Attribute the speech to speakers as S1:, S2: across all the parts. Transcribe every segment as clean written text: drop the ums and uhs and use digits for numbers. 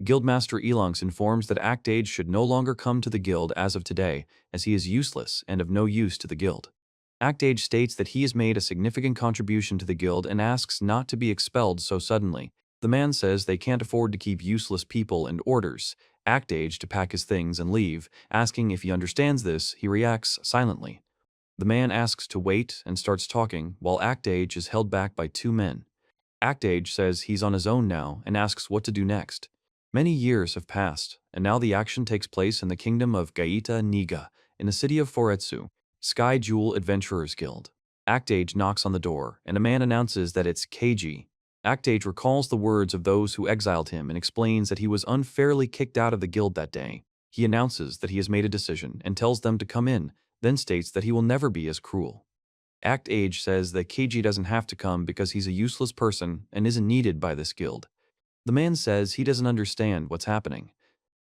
S1: Guildmaster Elunx informs that Act Age should no longer come to the guild as of today, as he is useless and of no use to the guild. Act Age states that he has made a significant contribution to the guild and asks not to be expelled so suddenly. The man says they can't afford to keep useless people and orders Act Age to pack his things and leave. Asking if he understands this, he reacts silently. The man asks to wait and starts talking, while Act Age is held back by two men. Act Age says he's on his own now and asks what to do next. Many years have passed, and now the action takes place in the kingdom of Gaeta Niga, in the city of Foretsu, Sky Jewel Adventurers Guild. Act Age knocks on the door, and a man announces that it's Keiji. Act Age recalls the words of those who exiled him and explains that he was unfairly kicked out of the guild that day. He announces that he has made a decision and tells them to come in, then states that he will never be as cruel. Act Age says that Keiji doesn't have to come because he's a useless person and isn't needed by this guild. The man says he doesn't understand what's happening.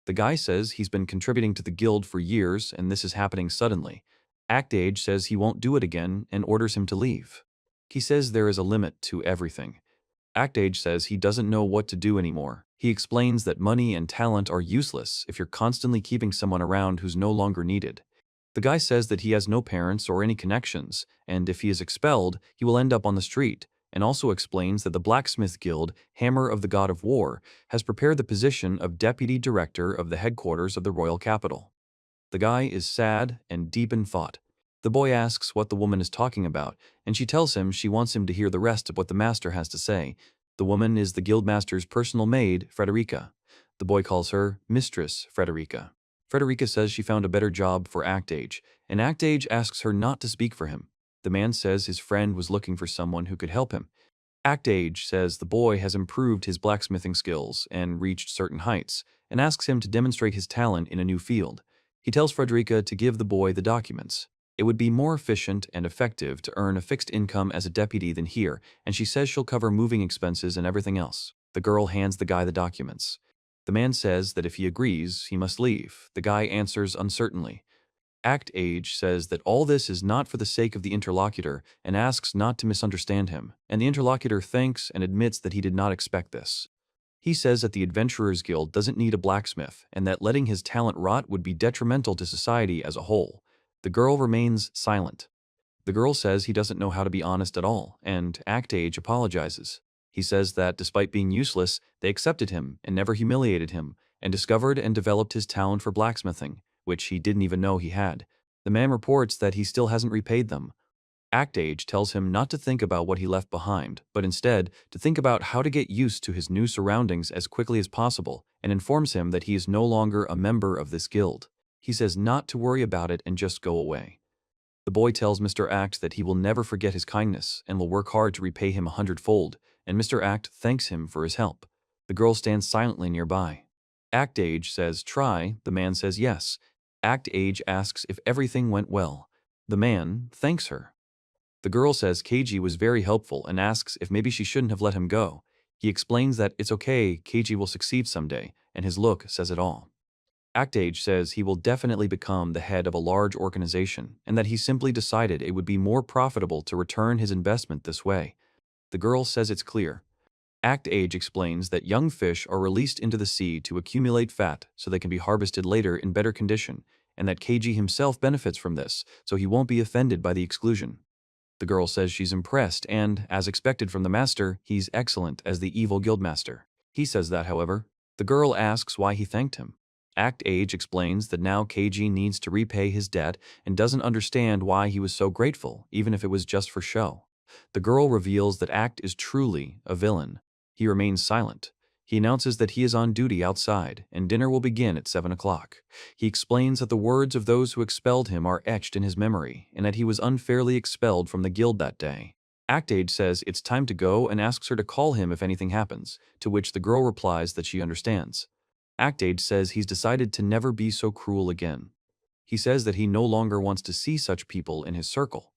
S1: The guy says he's been contributing to the guild for years and this is happening suddenly. Act Age says he won't do it again and orders him to leave. He says there is a limit to everything. Act Age says he doesn't know what to do anymore. He explains that money and talent are useless if you're constantly keeping someone around who's no longer needed. The guy says that he has no parents or any connections, and if he is expelled, he will end up on the street, and also explains that the Blacksmith Guild, Hammer of the God of War, has prepared the position of Deputy Director of the headquarters of the royal capital. The guy is sad and deep in thought. The boy asks what the woman is talking about, and she tells him she wants him to hear the rest of what the master has to say. The woman is the guildmaster's personal maid, Frederica. The boy calls her Mistress Frederica. Frederica says she found a better job for Act Age, and Act Age asks her not to speak for him. The man says his friend was looking for someone who could help him. Act Age says the boy has improved his blacksmithing skills and reached certain heights, and asks him to demonstrate his talent in a new field. He tells Frederica to give the boy the documents. It would be more efficient and effective to earn a fixed income as a deputy than here, and she says she'll cover moving expenses and everything else. The girl hands the guy the documents. The man says that if he agrees, he must leave. The guy answers uncertainly. Act Age says that all this is not for the sake of the interlocutor and asks not to misunderstand him, and the interlocutor thanks and admits that he did not expect this. He says that the Adventurers Guild doesn't need a blacksmith and that letting his talent rot would be detrimental to society as a whole. The girl remains silent. The girl says he doesn't know how to be honest at all, and Act Age apologizes. He says that despite being useless, they accepted him and never humiliated him, and discovered and developed his talent for blacksmithing, which he didn't even know he had. The man reports that he still hasn't repaid them. Act Age tells him not to think about what he left behind, but instead to think about how to get used to his new surroundings as quickly as possible, and informs him that he is no longer a member of this guild. He says not to worry about it and just go away. The boy tells Mr. Act that he will never forget his kindness and will work hard to repay him 100-fold, and Mr. Act thanks him for his help. The girl stands silently nearby. Act Age says try, the man says yes. Act Age asks if everything went well. The man thanks her. The girl says Keiji was very helpful and asks if maybe she shouldn't have let him go. He explains that it's okay, Keiji will succeed someday, and his look says it all. Act Age says he will definitely become the head of a large organization and that he simply decided it would be more profitable to return his investment this way. The girl says it's clear. Act Age explains that young fish are released into the sea to accumulate fat so they can be harvested later in better condition, and that Keiji himself benefits from this, so he won't be offended by the exclusion. The girl says she's impressed and, as expected from the master, he's excellent as the evil guildmaster. He says that, however. The girl asks why he thanked him. Act Age explains that now Keiji needs to repay his debt and doesn't understand why he was so grateful, even if it was just for show. The girl reveals that Act is truly a villain. He remains silent. He announces that he is on duty outside, and dinner will begin at 7 o'clock. He explains that the words of those who expelled him are etched in his memory, and that he was unfairly expelled from the guild that day. Act Age says it's time to go and asks her to call him if anything happens, to which the girl replies that she understands. Act Age says he's decided to never be so cruel again. He says that he no longer wants to see such people in his circle.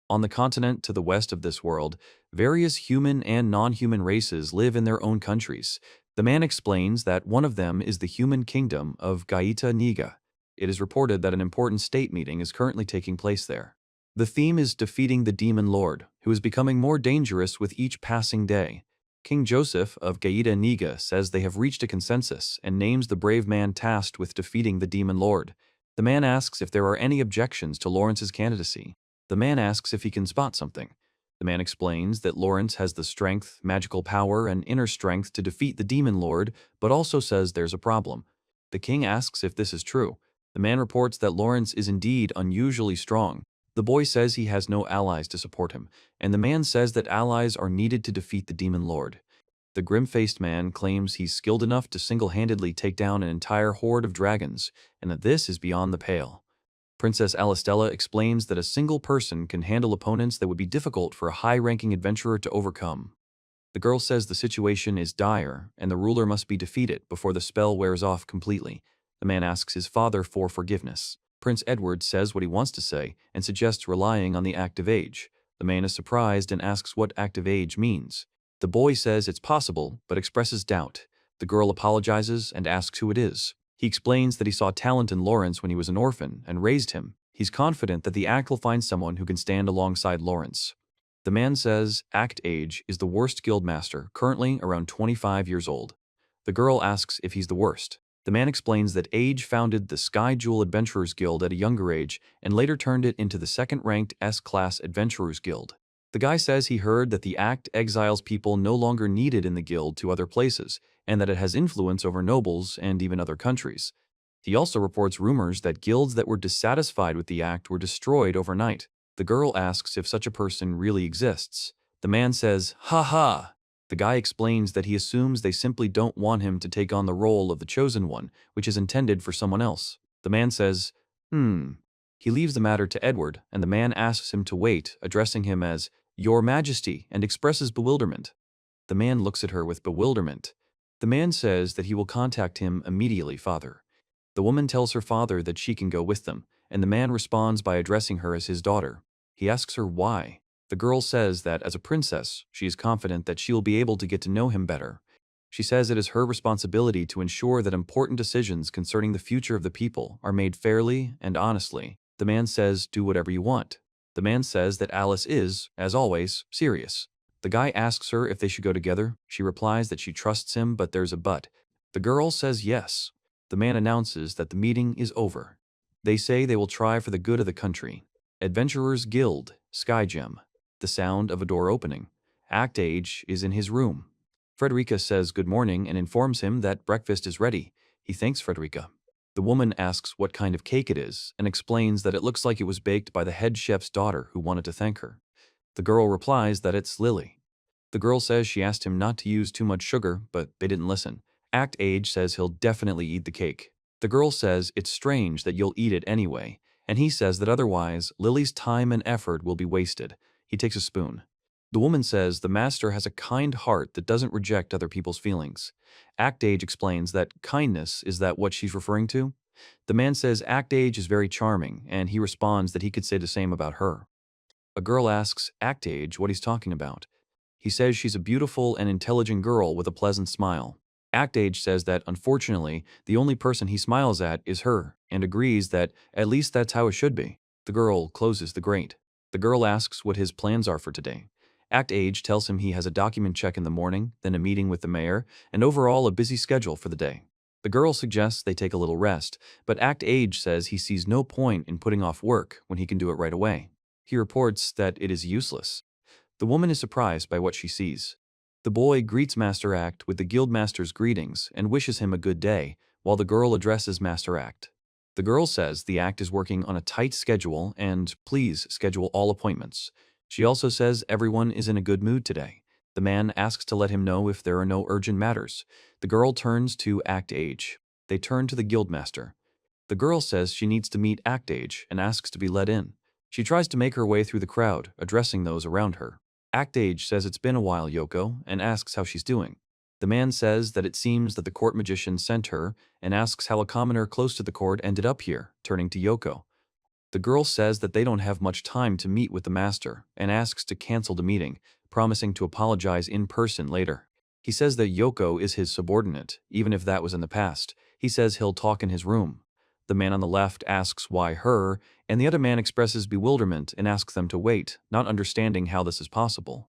S1: On the continent to the west of this world, various human and non-human races live in their own countries. The man explains that one of them is the human kingdom of Gaeta Niga. It is reported that an important state meeting is currently taking place there. The theme is defeating the demon lord, who is becoming more dangerous with each passing day. King Joseph of Gaeta Niga says they have reached a consensus and names the brave man tasked with defeating the demon lord. The man asks if there are any objections to Lawrence's candidacy. The man asks if he can spot something. The man explains that Lawrence has the strength, magical power, and inner strength to defeat the demon lord, but also says there's a problem. The king asks if this is true. The man reports that Lawrence is indeed unusually strong. The boy says he has no allies to support him, and the man says that allies are needed to defeat the demon lord. The grim-faced man claims he's skilled enough to single-handedly take down an entire horde of dragons, and that this is beyond the pale. Princess Alistella explains that a single person can handle opponents that would be difficult for a high-ranking adventurer to overcome. The girl says the situation is dire, and the ruler must be defeated before the spell wears off completely. The man asks his father for forgiveness. Prince Edward says what he wants to say and suggests relying on the active age. The man is surprised and asks what active age means. The boy says it's possible, but expresses doubt. The girl apologizes and asks who it is. He explains that he saw talent in Lawrence when he was an orphan and raised him. He's confident that the act will find someone who can stand alongside Lawrence. The man says act age is the worst guildmaster, currently around 25 years old. The girl asks if he's the worst. The man explains that Age founded the Sky Jewel Adventurers Guild at a younger age and later turned it into the second-ranked S-Class Adventurers Guild. The guy says he heard that the act exiles people no longer needed in the guild to other places, and that it has influence over nobles and even other countries. He also reports rumors that guilds that were dissatisfied with the act were destroyed overnight. The girl asks if such a person really exists. The man says, "Ha ha." The guy explains that he assumes they simply don't want him to take on the role of the chosen one, which is intended for someone else. The man says, He leaves the matter to Edward, and the man asks him to wait, addressing him as, "Your Majesty," and expresses bewilderment. The man looks at her with bewilderment. The man says that he will contact him immediately, father. The woman tells her father that she can go with them, and the man responds by addressing her as his daughter. He asks her why. The girl says that as a princess, she is confident that she will be able to get to know him better. She says it is her responsibility to ensure that important decisions concerning the future of the people are made fairly and honestly. The man says, "Do whatever you want." The man says that Alice is, as always, serious. The guy asks her if they should go together. She replies that she trusts him, but there's a but. The girl says yes. The man announces that the meeting is over. They say they will try for the good of the country. Adventurers Guild, Sky Gem. The sound of a door opening. Act Age is in his room. Frederica says good morning and informs him that breakfast is ready. He thanks Frederica. The woman asks what kind of cake it is and explains that it looks like it was baked by the head chef's daughter who wanted to thank her. The girl replies that it's Lily. The girl says she asked him not to use too much sugar, but they didn't listen. Act Age says he'll definitely eat the cake. The girl says it's strange that you'll eat it anyway, and he says that otherwise Lily's time and effort will be wasted. He takes a spoon. The woman says the master has a kind heart that doesn't reject other people's feelings. Act Age explains that kindness is that what she's referring to. The man says Act Age is very charming, and he responds that he could say the same about her. A girl asks Act Age what he's talking about. He says she's a beautiful and intelligent girl with a pleasant smile. Act Age says that, unfortunately, the only person he smiles at is her, and agrees that at least that's how it should be. The girl closes the grate. The girl asks what his plans are for today. Act Age tells him he has a document check in the morning, then a meeting with the mayor, and overall a busy schedule for the day. The girl suggests they take a little rest, but Act Age says he sees no point in putting off work when he can do it right away. He reports that it is useless. The woman is surprised by what she sees. The boy greets Master Act with the guildmaster's greetings and wishes him a good day, while the girl addresses Master Act. The girl says the act is working on a tight schedule and please schedule all appointments. She also says everyone is in a good mood today. The man asks to let him know if there are no urgent matters. The girl turns to Act Age. They turn to the guildmaster. The girl says she needs to meet Act Age and asks to be let in. She tries to make her way through the crowd, addressing those around her. Act Age says it's been a while, Yoko, and asks how she's doing. The man says that it seems that the court magician sent her and asks how a commoner close to the court ended up here, turning to Yoko. The girl says that they don't have much time to meet with the master and asks to cancel the meeting, promising to apologize in person later. He says that Yoko is his subordinate, even if that was in the past. He says he'll talk in his room. The man on the left asks why her, and the other man expresses bewilderment and asks them to wait, not understanding how this is possible.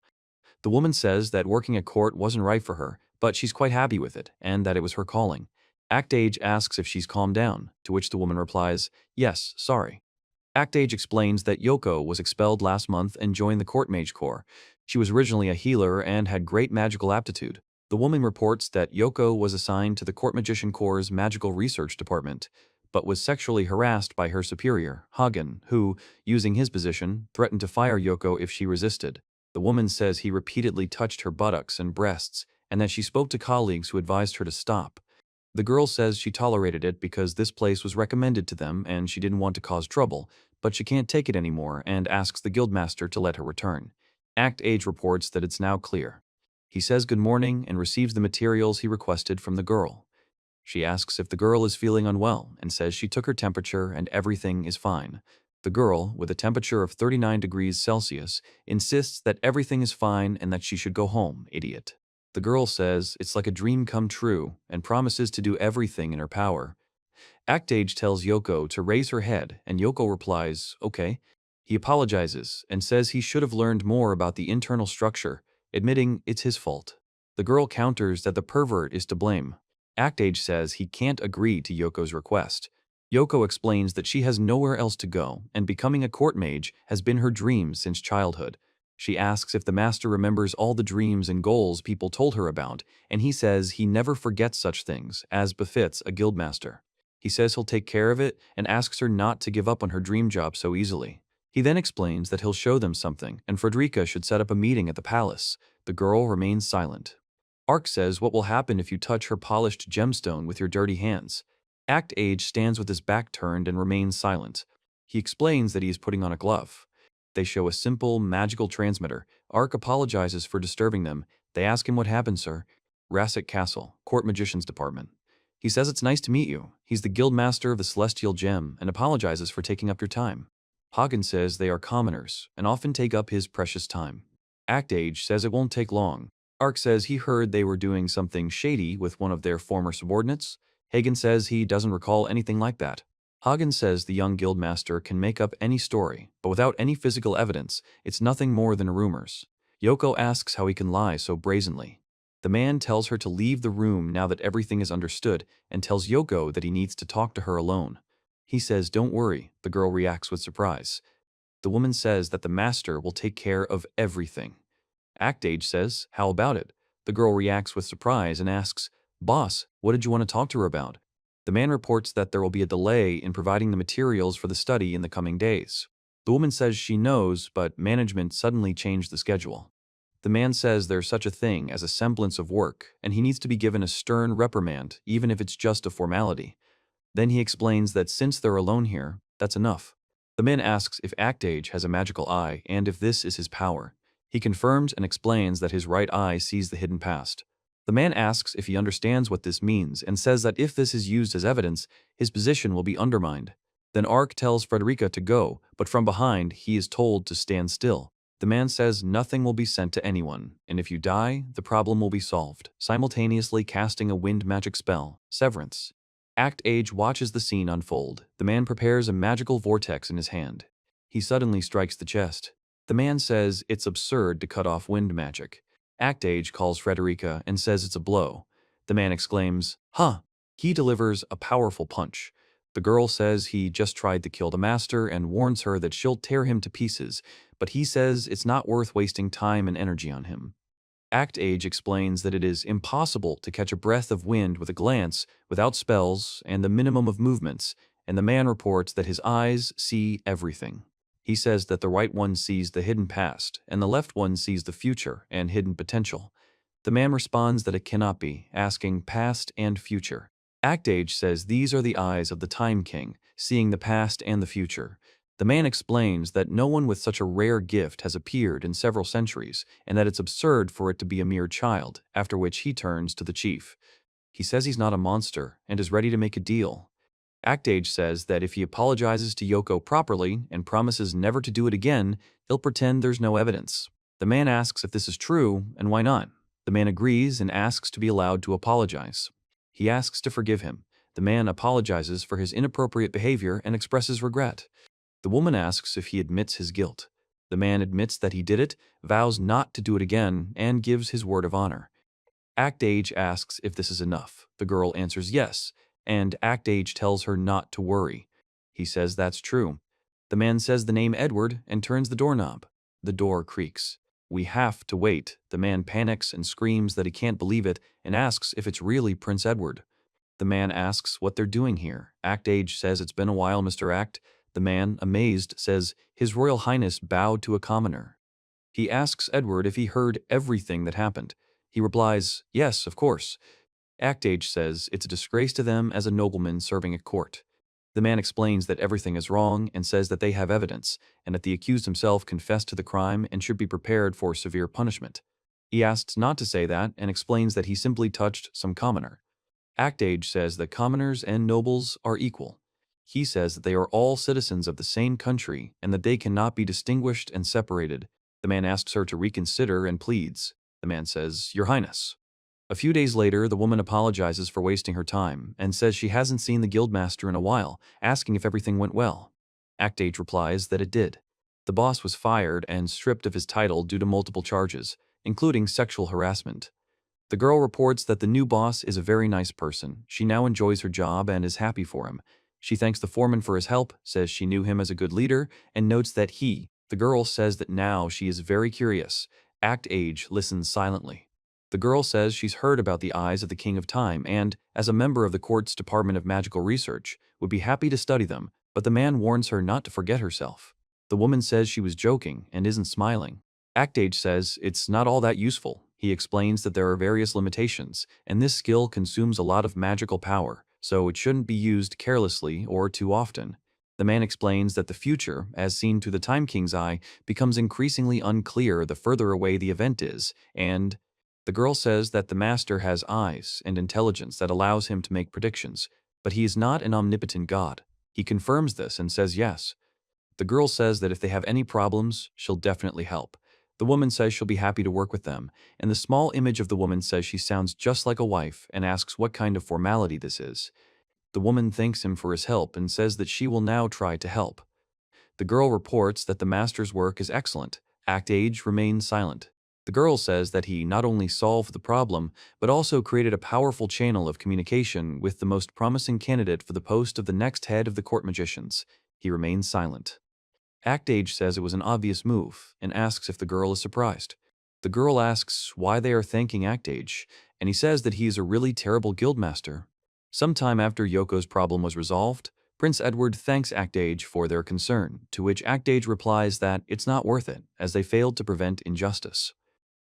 S1: The woman says that working at court wasn't right for her, but she's quite happy with it, and that it was her calling. Act Age asks if she's calmed down, to which the woman replies, "Yes, sorry." Act Age explains that Yoko was expelled last month and joined the Court Mage Corps. She was originally a healer and had great magical aptitude. The woman reports that Yoko was assigned to the Court Magician Corps' Magical Research Department, but was sexually harassed by her superior, Hagen, who, using his position, threatened to fire Yoko if she resisted. The woman says he repeatedly touched her buttocks and breasts, and that she spoke to colleagues who advised her to stop. The girl says she tolerated it because this place was recommended to them and she didn't want to cause trouble, but she can't take it anymore and asks the guildmaster to let her return. Act Age reports that it's now clear. He says good morning and receives the materials he requested from the girl. She asks if the girl is feeling unwell and says she took her temperature and everything is fine. The girl, with a temperature of 39 degrees Celsius, insists that everything is fine and that she should go home, idiot. The girl says it's like a dream come true and promises to do everything in her power. Act Age tells Yoko to raise her head, and Yoko replies, okay. He apologizes and says he should have learned more about the internal structure, admitting it's his fault. The girl counters that the pervert is to blame. Act Age says he can't agree to Yoko's request. Yoko explains that she has nowhere else to go, and becoming a court mage has been her dream since childhood. She asks if the master remembers all the dreams and goals people told her about, and he says he never forgets such things, as befits a guildmaster. He says he'll take care of it and asks her not to give up on her dream job so easily. He then explains that he'll show them something, and Frederica should set up a meeting at the palace. The girl remains silent. Ark says what will happen if you touch her polished gemstone with your dirty hands. Act Age stands with his back turned and remains silent. He explains that he is putting on a glove. They show a simple, magical transmitter. Ark apologizes for disturbing them. They ask him what happened, sir. Rasset Castle, Court Magician's Department. He says it's nice to meet you. He's the guildmaster of the Celestial Gem and apologizes for taking up your time. Hagen says they are commoners and often take up his precious time. Act Age says it won't take long. Ark says he heard they were doing something shady with one of their former subordinates. Hagen says he doesn't recall anything like that. Hagen says the young guildmaster can make up any story, but without any physical evidence, it's nothing more than rumors. Yoko asks how he can lie so brazenly. The man tells her to leave the room now that everything is understood and tells Yoko that he needs to talk to her alone. He says, "Don't worry," the girl reacts with surprise. The woman says that the master will take care of everything. Act Age says, "How about it?" The girl reacts with surprise and asks, "Boss, what did you want to talk to her about?" The man reports that there will be a delay in providing the materials for the study in the coming days. The woman says she knows, but management suddenly changed the schedule. The man says there's such a thing as a semblance of work, and he needs to be given a stern reprimand, even if it's just a formality. Then he explains that since they're alone here, that's enough. The man asks if Act Age has a magical eye and if this is his power. He confirms and explains that his right eye sees the hidden past. The man asks if he understands what this means and says that if this is used as evidence, his position will be undermined. Then Ark tells Frederica to go, but from behind he is told to stand still. The man says nothing will be sent to anyone, and if you die, the problem will be solved, simultaneously casting a wind magic spell, Severance. Act Age watches the scene unfold. The man prepares a magical vortex in his hand. He suddenly strikes the chest. The man says it's absurd to cut off wind magic. Act Age calls Frederica and says it's a blow. The man exclaims, "Huh!" He delivers a powerful punch. The girl says he just tried to kill the master and warns her that she'll tear him to pieces, but he says it's not worth wasting time and energy on him. Act Age explains that it is impossible to catch a breath of wind with a glance without spells and the minimum of movements, and the man reports that his eyes see everything. He says that the right one sees the hidden past, and the left one sees the future and hidden potential. The man responds that it cannot be, asking past and future. Act Age says these are the eyes of the Time King, seeing the past and the future. The man explains that no one with such a rare gift has appeared in several centuries, and that it's absurd for it to be a mere child, after which he turns to the chief. He says he's not a monster, and is ready to make a deal. Act Age says that if he apologizes to Yoko properly and promises never to do it again, he'll pretend there's no evidence. The man asks if this is true, and why not. The man agrees and asks to be allowed to apologize. He asks to forgive him. The man apologizes for his inappropriate behavior and expresses regret. The woman asks if he admits his guilt. The man admits that he did it, vows not to do it again, and gives his word of honor. Act Age asks if this is enough. The girl answers yes, and Act Age tells her not to worry. He says that's true. The man says the name Edward and turns the doorknob. The door creaks. We have to wait. The man panics and screams that he can't believe it and asks if it's really Prince Edward. The man asks what they're doing here. Act Age says it's been a while, Mr. Act. The man, amazed, says His Royal Highness bowed to a commoner. He asks Edward if he heard everything that happened. He replies, yes, of course. Act Age says it's a disgrace to them as a nobleman serving at court. The man explains that everything is wrong and says that they have evidence, and that the accused himself confessed to the crime and should be prepared for severe punishment. He asks not to say that and explains that he simply touched some commoner. Act Age says that commoners and nobles are equal. He says that they are all citizens of the same country and that they cannot be distinguished and separated. The man asks her to reconsider and pleads. The man says, Your Highness. A few days later, the woman apologizes for wasting her time and says she hasn't seen the guildmaster in a while, asking if everything went well. Act Age replies that it did. The boss was fired and stripped of his title due to multiple charges, including sexual harassment. The girl reports that the new boss is a very nice person. She now enjoys her job and is happy for him. She thanks the foreman for his help, says she knew him as a good leader, and notes that the girl says that now she is very curious. Act Age listens silently. The girl says she's heard about the eyes of the King of Time and, as a member of the court's Department of Magical Research, would be happy to study them, but the man warns her not to forget herself. The woman says she was joking and isn't smiling. Act Age says it's not all that useful. He explains that there are various limitations, and this skill consumes a lot of magical power, so it shouldn't be used carelessly or too often. The man explains that the future, as seen through the Time King's eye, becomes increasingly unclear the further away the event is, and the girl says that the master has eyes and intelligence that allows him to make predictions, but he is not an omnipotent god. He confirms this and says yes. The girl says that if they have any problems, she'll definitely help. The woman says she'll be happy to work with them, and the small image of the woman says she sounds just like a wife and asks what kind of formality this is. The woman thanks him for his help and says that she will now try to help. The girl reports that the master's work is excellent. Act Age remains silent. The girl says that he not only solved the problem, but also created a powerful channel of communication with the most promising candidate for the post of the next head of the court magicians. He remains silent. Act Age says it was an obvious move and asks if the girl is surprised. The girl asks why they are thanking Act Age, and he says that he is a really terrible guildmaster. Sometime after Yoko's problem was resolved, Prince Edward thanks Act Age for their concern, to which Act Age replies that it's not worth it, as they failed to prevent injustice.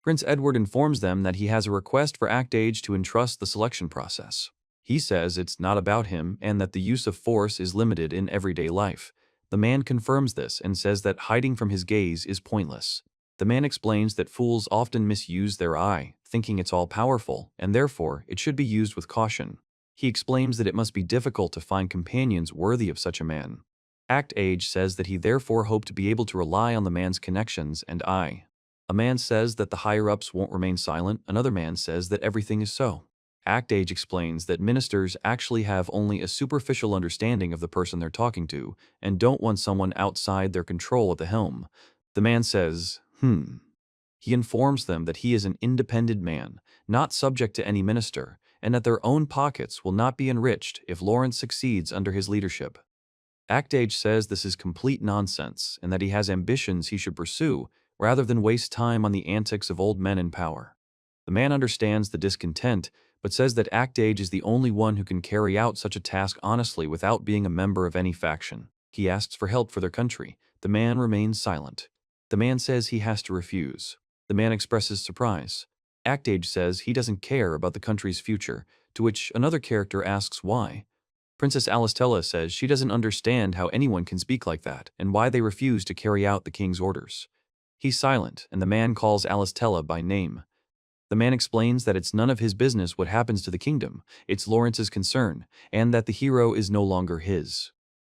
S1: Prince Edward informs them that he has a request for Act Age to entrust the selection process. He says it's not about him and that the use of force is limited in everyday life. The man confirms this and says that hiding from his gaze is pointless. The man explains that fools often misuse their eye, thinking it's all-powerful, and therefore it should be used with caution. He explains that it must be difficult to find companions worthy of such a man. Act Age says that he therefore hoped to be able to rely on the man's connections and eye. A man says that the higher-ups won't remain silent, another man says that everything is so. Act Age explains that ministers actually have only a superficial understanding of the person they're talking to and don't want someone outside their control at the helm. The man says, He informs them that he is an independent man, not subject to any minister, and that their own pockets will not be enriched if Lawrence succeeds under his leadership. Act Age says this is complete nonsense and that he has ambitions he should pursue rather than waste time on the antics of old men in power. The man understands the discontent, but says that Act Age is the only one who can carry out such a task honestly without being a member of any faction. He asks for help for their country. The man remains silent. The man says he has to refuse. The man expresses surprise. Act Age says he doesn't care about the country's future, to which another character asks why. Princess Alistella says she doesn't understand how anyone can speak like that and why they refuse to carry out the king's orders. He's silent, and the man calls Alistella by name. The man explains that it's none of his business what happens to the kingdom, it's Lawrence's concern, and that the hero is no longer his.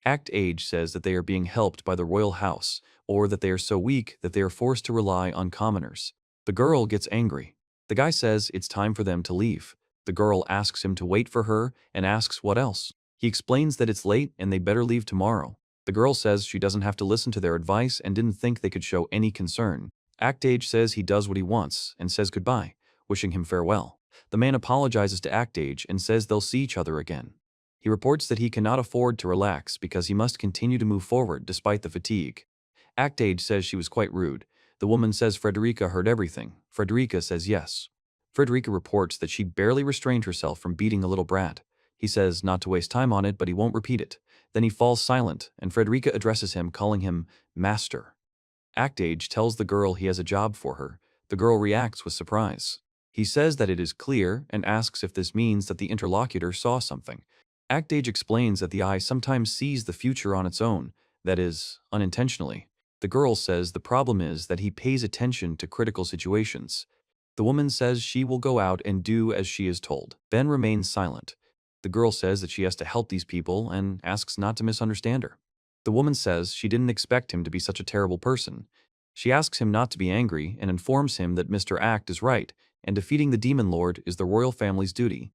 S1: Act Age says that they are being helped by the royal house, or that they are so weak that they are forced to rely on commoners. The girl gets angry. The guy says it's time for them to leave. The girl asks him to wait for her and asks what else. He explains that it's late and they better leave tomorrow. The girl says she doesn't have to listen to their advice and didn't think they could show any concern. Actage says he does what he wants and says goodbye, wishing him farewell. The man apologizes to Actage and says they'll see each other again. He reports that he cannot afford to relax because he must continue to move forward despite the fatigue. Actage says she was quite rude. The woman says Frederica heard everything. Frederica says yes. Frederica reports that she barely restrained herself from beating the little brat. He says not to waste time on it, but he won't repeat it. Then he falls silent, and Frederica addresses him, calling him master. Actage tells the girl he has a job for her. The girl reacts with surprise. He says that it is clear and asks if this means that the interlocutor saw something. Actage explains that the eye sometimes sees the future on its own, that is, unintentionally. The girl says the problem is that he pays attention to critical situations. The woman says she will go out and do as she is told. Ben remains silent. The girl says that she has to help these people and asks not to misunderstand her. The woman says she didn't expect him to be such a terrible person. She asks him not to be angry and informs him that Mr. Act is right and defeating the demon lord is the royal family's duty.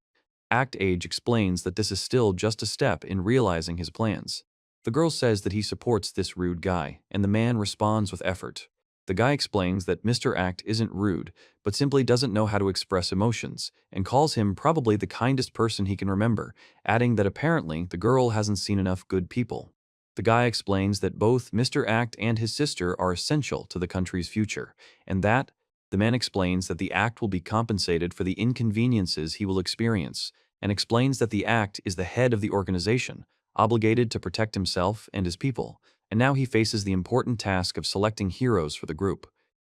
S1: Actage explains that this is still just a step in realizing his plans. The girl says that he supports this rude guy, and the man responds with effort. The guy explains that Mr. Act isn't rude, but simply doesn't know how to express emotions, and calls him probably the kindest person he can remember, adding that apparently the girl hasn't seen enough good people. The guy explains that both Mr. Act and his sister are essential to the country's future, and that the man explains that the Act will be compensated for the inconveniences he will experience, and explains that the Act is the head of the organization, obligated to protect himself and his people, and now he faces the important task of selecting heroes for the group.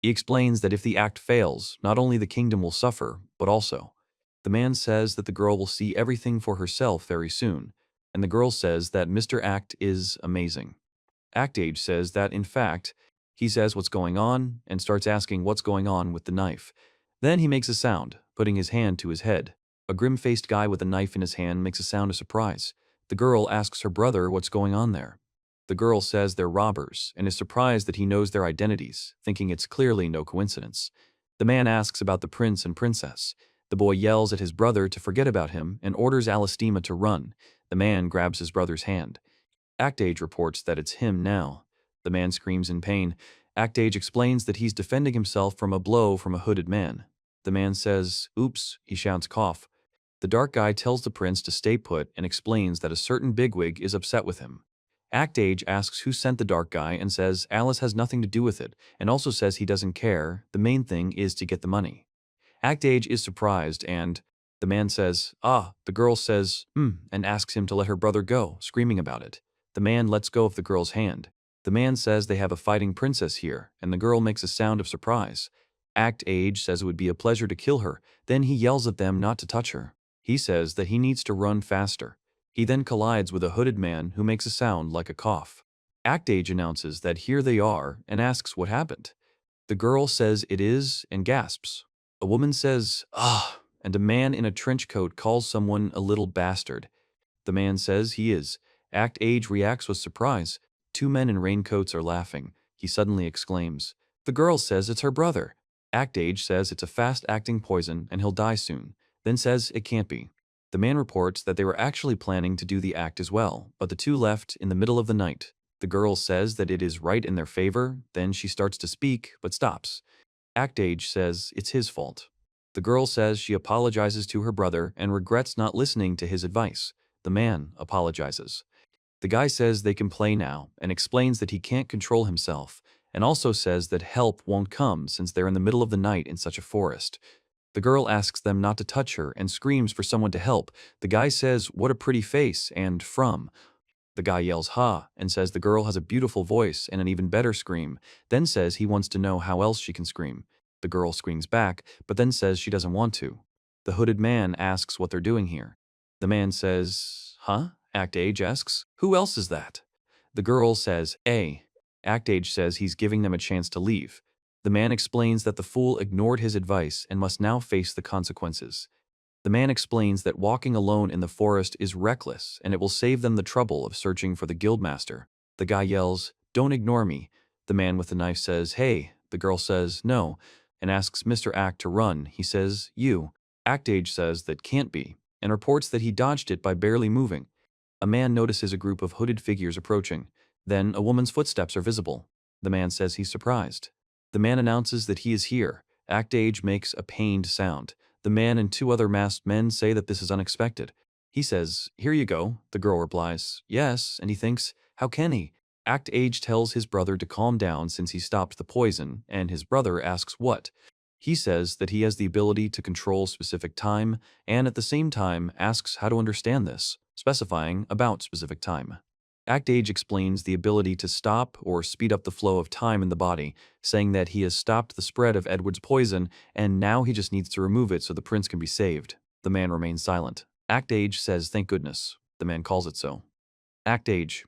S1: He explains that if the Act fails, not only the kingdom will suffer, but also. The man says that the girl will see everything for herself very soon, and the girl says that Mr. Act is amazing. Actage says that, in fact, he says what's going on and starts asking what's going on with the knife. Then he makes a sound, putting his hand to his head. A grim-faced guy with a knife in his hand makes a sound of surprise. The girl asks her brother what's going on there. The girl says they're robbers and is surprised that he knows their identities, thinking it's clearly no coincidence. The man asks about the prince and princess. The boy yells at his brother to forget about him and orders Alistima to run. The man grabs his brother's hand. Actage reports that it's him now. The man screams in pain. Actage explains that he's defending himself from a blow from a hooded man. The man says, "Oops," he shouts, "cough." The dark guy tells the prince to stay put and explains that a certain bigwig is upset with him. Actage asks who sent the dark guy and says Alice has nothing to do with it, and also says he doesn't care, the main thing is to get the money. Actage is surprised and the man says, the girl says, and asks him to let her brother go, screaming about it. The man lets go of the girl's hand. The man says they have a fighting princess here, and the girl makes a sound of surprise. Actage says it would be a pleasure to kill her, then he yells at them not to touch her. He says that he needs to run faster. He then collides with a hooded man who makes a sound like a cough. Actage announces that here they are and asks what happened. The girl says it is and gasps. A woman says, and a man in a trench coat calls someone a little bastard. The man says he is. Actage reacts with surprise. Two men in raincoats are laughing. He suddenly exclaims. The girl says it's her brother. Actage says it's a fast-acting poison and he'll die soon, then says it can't be. The man reports that they were actually planning to do the act as well, but the two left in the middle of the night. The girl says that it is right in their favor, then she starts to speak, but stops. Actage says it's his fault. The girl says she apologizes to her brother and regrets not listening to his advice. The man apologizes. The guy says they can play now and explains that he can't control himself, and also says that help won't come since they're in the middle of the night in such a forest. The girl asks them not to touch her and screams for someone to help. The guy says, "What a pretty face," and "from." The guy yells, "Ha," and says the girl has a beautiful voice and an even better scream, then says he wants to know how else she can scream. The girl screams back, but then says she doesn't want to. The hooded man asks what they're doing here. The man says, "Huh?" Actage asks, "Who else is that?" The girl says, "A." Actage says he's giving them a chance to leave. The man explains that the fool ignored his advice and must now face the consequences. The man explains that walking alone in the forest is reckless and it will save them the trouble of searching for the guildmaster. The guy yells, "Don't ignore me." The man with the knife says, "Hey." The girl says, "No," and asks Mr. Act to run. He says, "You." Actage says that can't be, and reports that he dodged it by barely moving. A man notices a group of hooded figures approaching. Then a woman's footsteps are visible. The man says he's surprised. The man announces that he is here. Act Age makes a pained sound. The man and two other masked men say that this is unexpected. He says, "Here you go." The girl replies, "Yes," and he thinks, "How can he?" Act Age tells his brother to calm down since he stopped the poison, and his brother asks what. He says that he has the ability to control specific time, and at the same time asks how to understand this, specifying about specific time. Act Age explains the ability to stop or speed up the flow of time in the body, saying that he has stopped the spread of Edward's poison, and now he just needs to remove it so the prince can be saved. The man remains silent. Act Age says, "Thank goodness." The man calls it so. Act Age.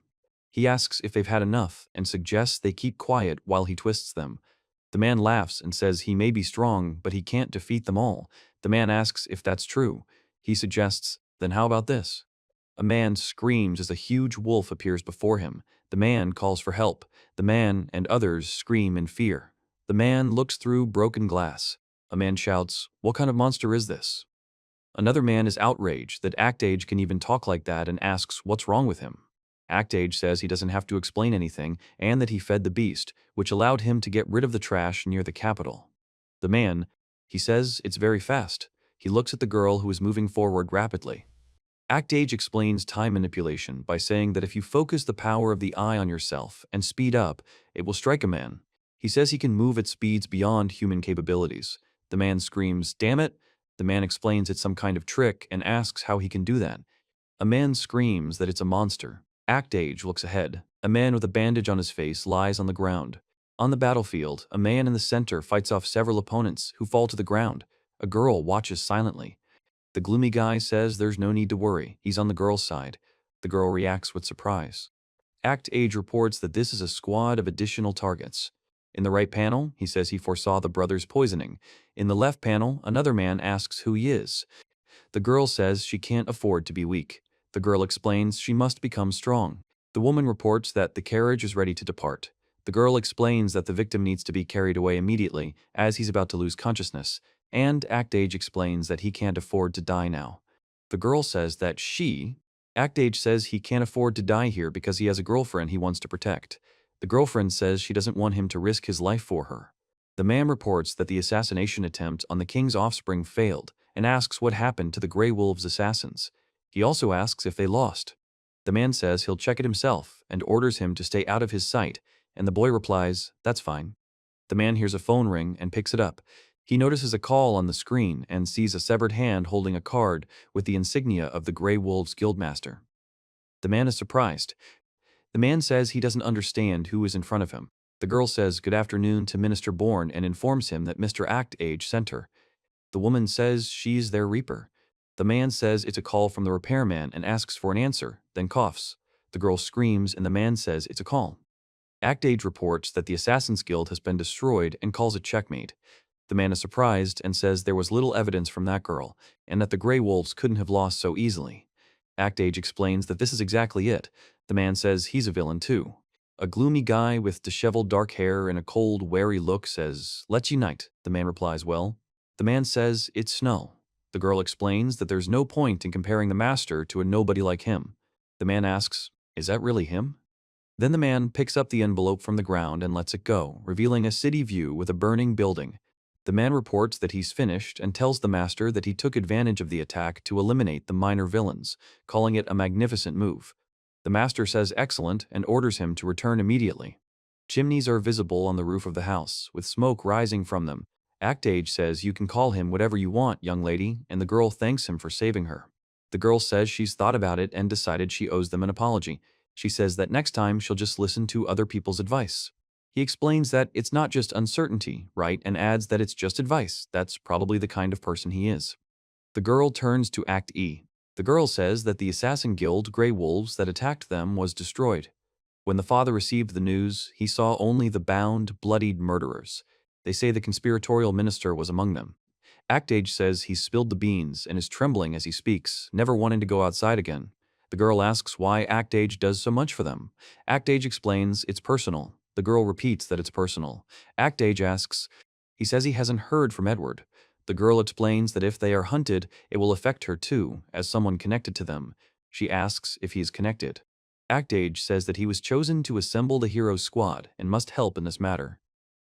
S1: He asks if they've had enough and suggests they keep quiet while he twists them. The man laughs and says he may be strong, but he can't defeat them all. The man asks if that's true. He suggests, "Then how about this?" A man screams as a huge wolf appears before him. The man calls for help. The man and others scream in fear. The man looks through broken glass. A man shouts, "What kind of monster is this?" Another man is outraged that Act Age can even talk like that and asks what's wrong with him. Act Age says he doesn't have to explain anything and that he fed the beast, which allowed him to get rid of the trash near the capital. The man, he says it's very fast. He looks at the girl who is moving forward rapidly. Act Age explains time manipulation by saying that if you focus the power of the eye on yourself and speed up, it will strike a man. He says he can move at speeds beyond human capabilities. The man screams, "Damn it!" The man explains it's some kind of trick and asks how he can do that. A man screams that it's a monster. Act Age looks ahead. A man with a bandage on his face lies on the ground. On the battlefield, a man in the center fights off several opponents who fall to the ground. A girl watches silently. The gloomy guy says there's no need to worry, he's on the girl's side. The girl reacts with surprise. Act Age reports that this is a squad of additional targets. In the right panel, he says he foresaw the brothers' poisoning. In the left panel, another man asks who he is. The girl says she can't afford to be weak. The girl explains she must become strong. The woman reports that the carriage is ready to depart. The girl explains that the victim needs to be carried away immediately, as he's about to lose consciousness, and Act Age explains that he can't afford to die now. The girl says that Act Age says he can't afford to die here because he has a girlfriend he wants to protect. The girlfriend says she doesn't want him to risk his life for her. The man reports that the assassination attempt on the king's offspring failed and asks what happened to the Grey Wolves' assassins. He also asks if they lost. The man says he'll check it himself and orders him to stay out of his sight, and the boy replies, "That's fine." The man hears a phone ring and picks it up. He notices a call on the screen and sees a severed hand holding a card with the insignia of the Grey Wolves guildmaster. The man is surprised. The man says he doesn't understand who is in front of him. The girl says good afternoon to Minister Bourne and informs him that Mr. Act Age sent her. The woman says she's their reaper. The man says it's a call from the repairman and asks for an answer, then coughs. The girl screams and the man says it's a call. Act Age reports that the Assassin's Guild has been destroyed and calls it checkmate. The man is surprised and says there was little evidence from that girl, and that the Grey Wolves couldn't have lost so easily. Act Age explains that this is exactly it. The man says he's a villain too. A gloomy guy with disheveled dark hair and a cold, wary look says, "Let's unite." The man replies, "Well." The man says it's snow. The girl explains that there's no point in comparing the master to a nobody like him. The man asks, "Is that really him?" Then the man picks up the envelope from the ground and lets it go, revealing a city view with a burning building. The man reports that he's finished and tells the master that he took advantage of the attack to eliminate the minor villains, calling it a magnificent move. The master says excellent and orders him to return immediately. Chimneys are visible on the roof of the house, with smoke rising from them. Act Age says you can call him whatever you want, young lady, and the girl thanks him for saving her. The girl says she's thought about it and decided she owes them an apology. She says that next time she'll just listen to other people's advice. He explains that it's not just uncertainty, right, and adds that it's just advice. That's probably the kind of person he is. The girl turns to Act E. The girl says that the Assassin Guild Grey Wolves that attacked them was destroyed. When the father received the news, he saw only the bound, bloodied murderers. They say the conspiratorial minister was among them. Act Age says he spilled the beans and is trembling as he speaks, never wanting to go outside again. The girl asks why Act Age does so much for them. Act Age explains it's personal. The girl repeats that it's personal. Act Age asks, he says he hasn't heard from Edward. The girl explains that if they are hunted, it will affect her too, as someone connected to them. She asks if he is connected. Act Age says that he was chosen to assemble the hero's squad and must help in this matter.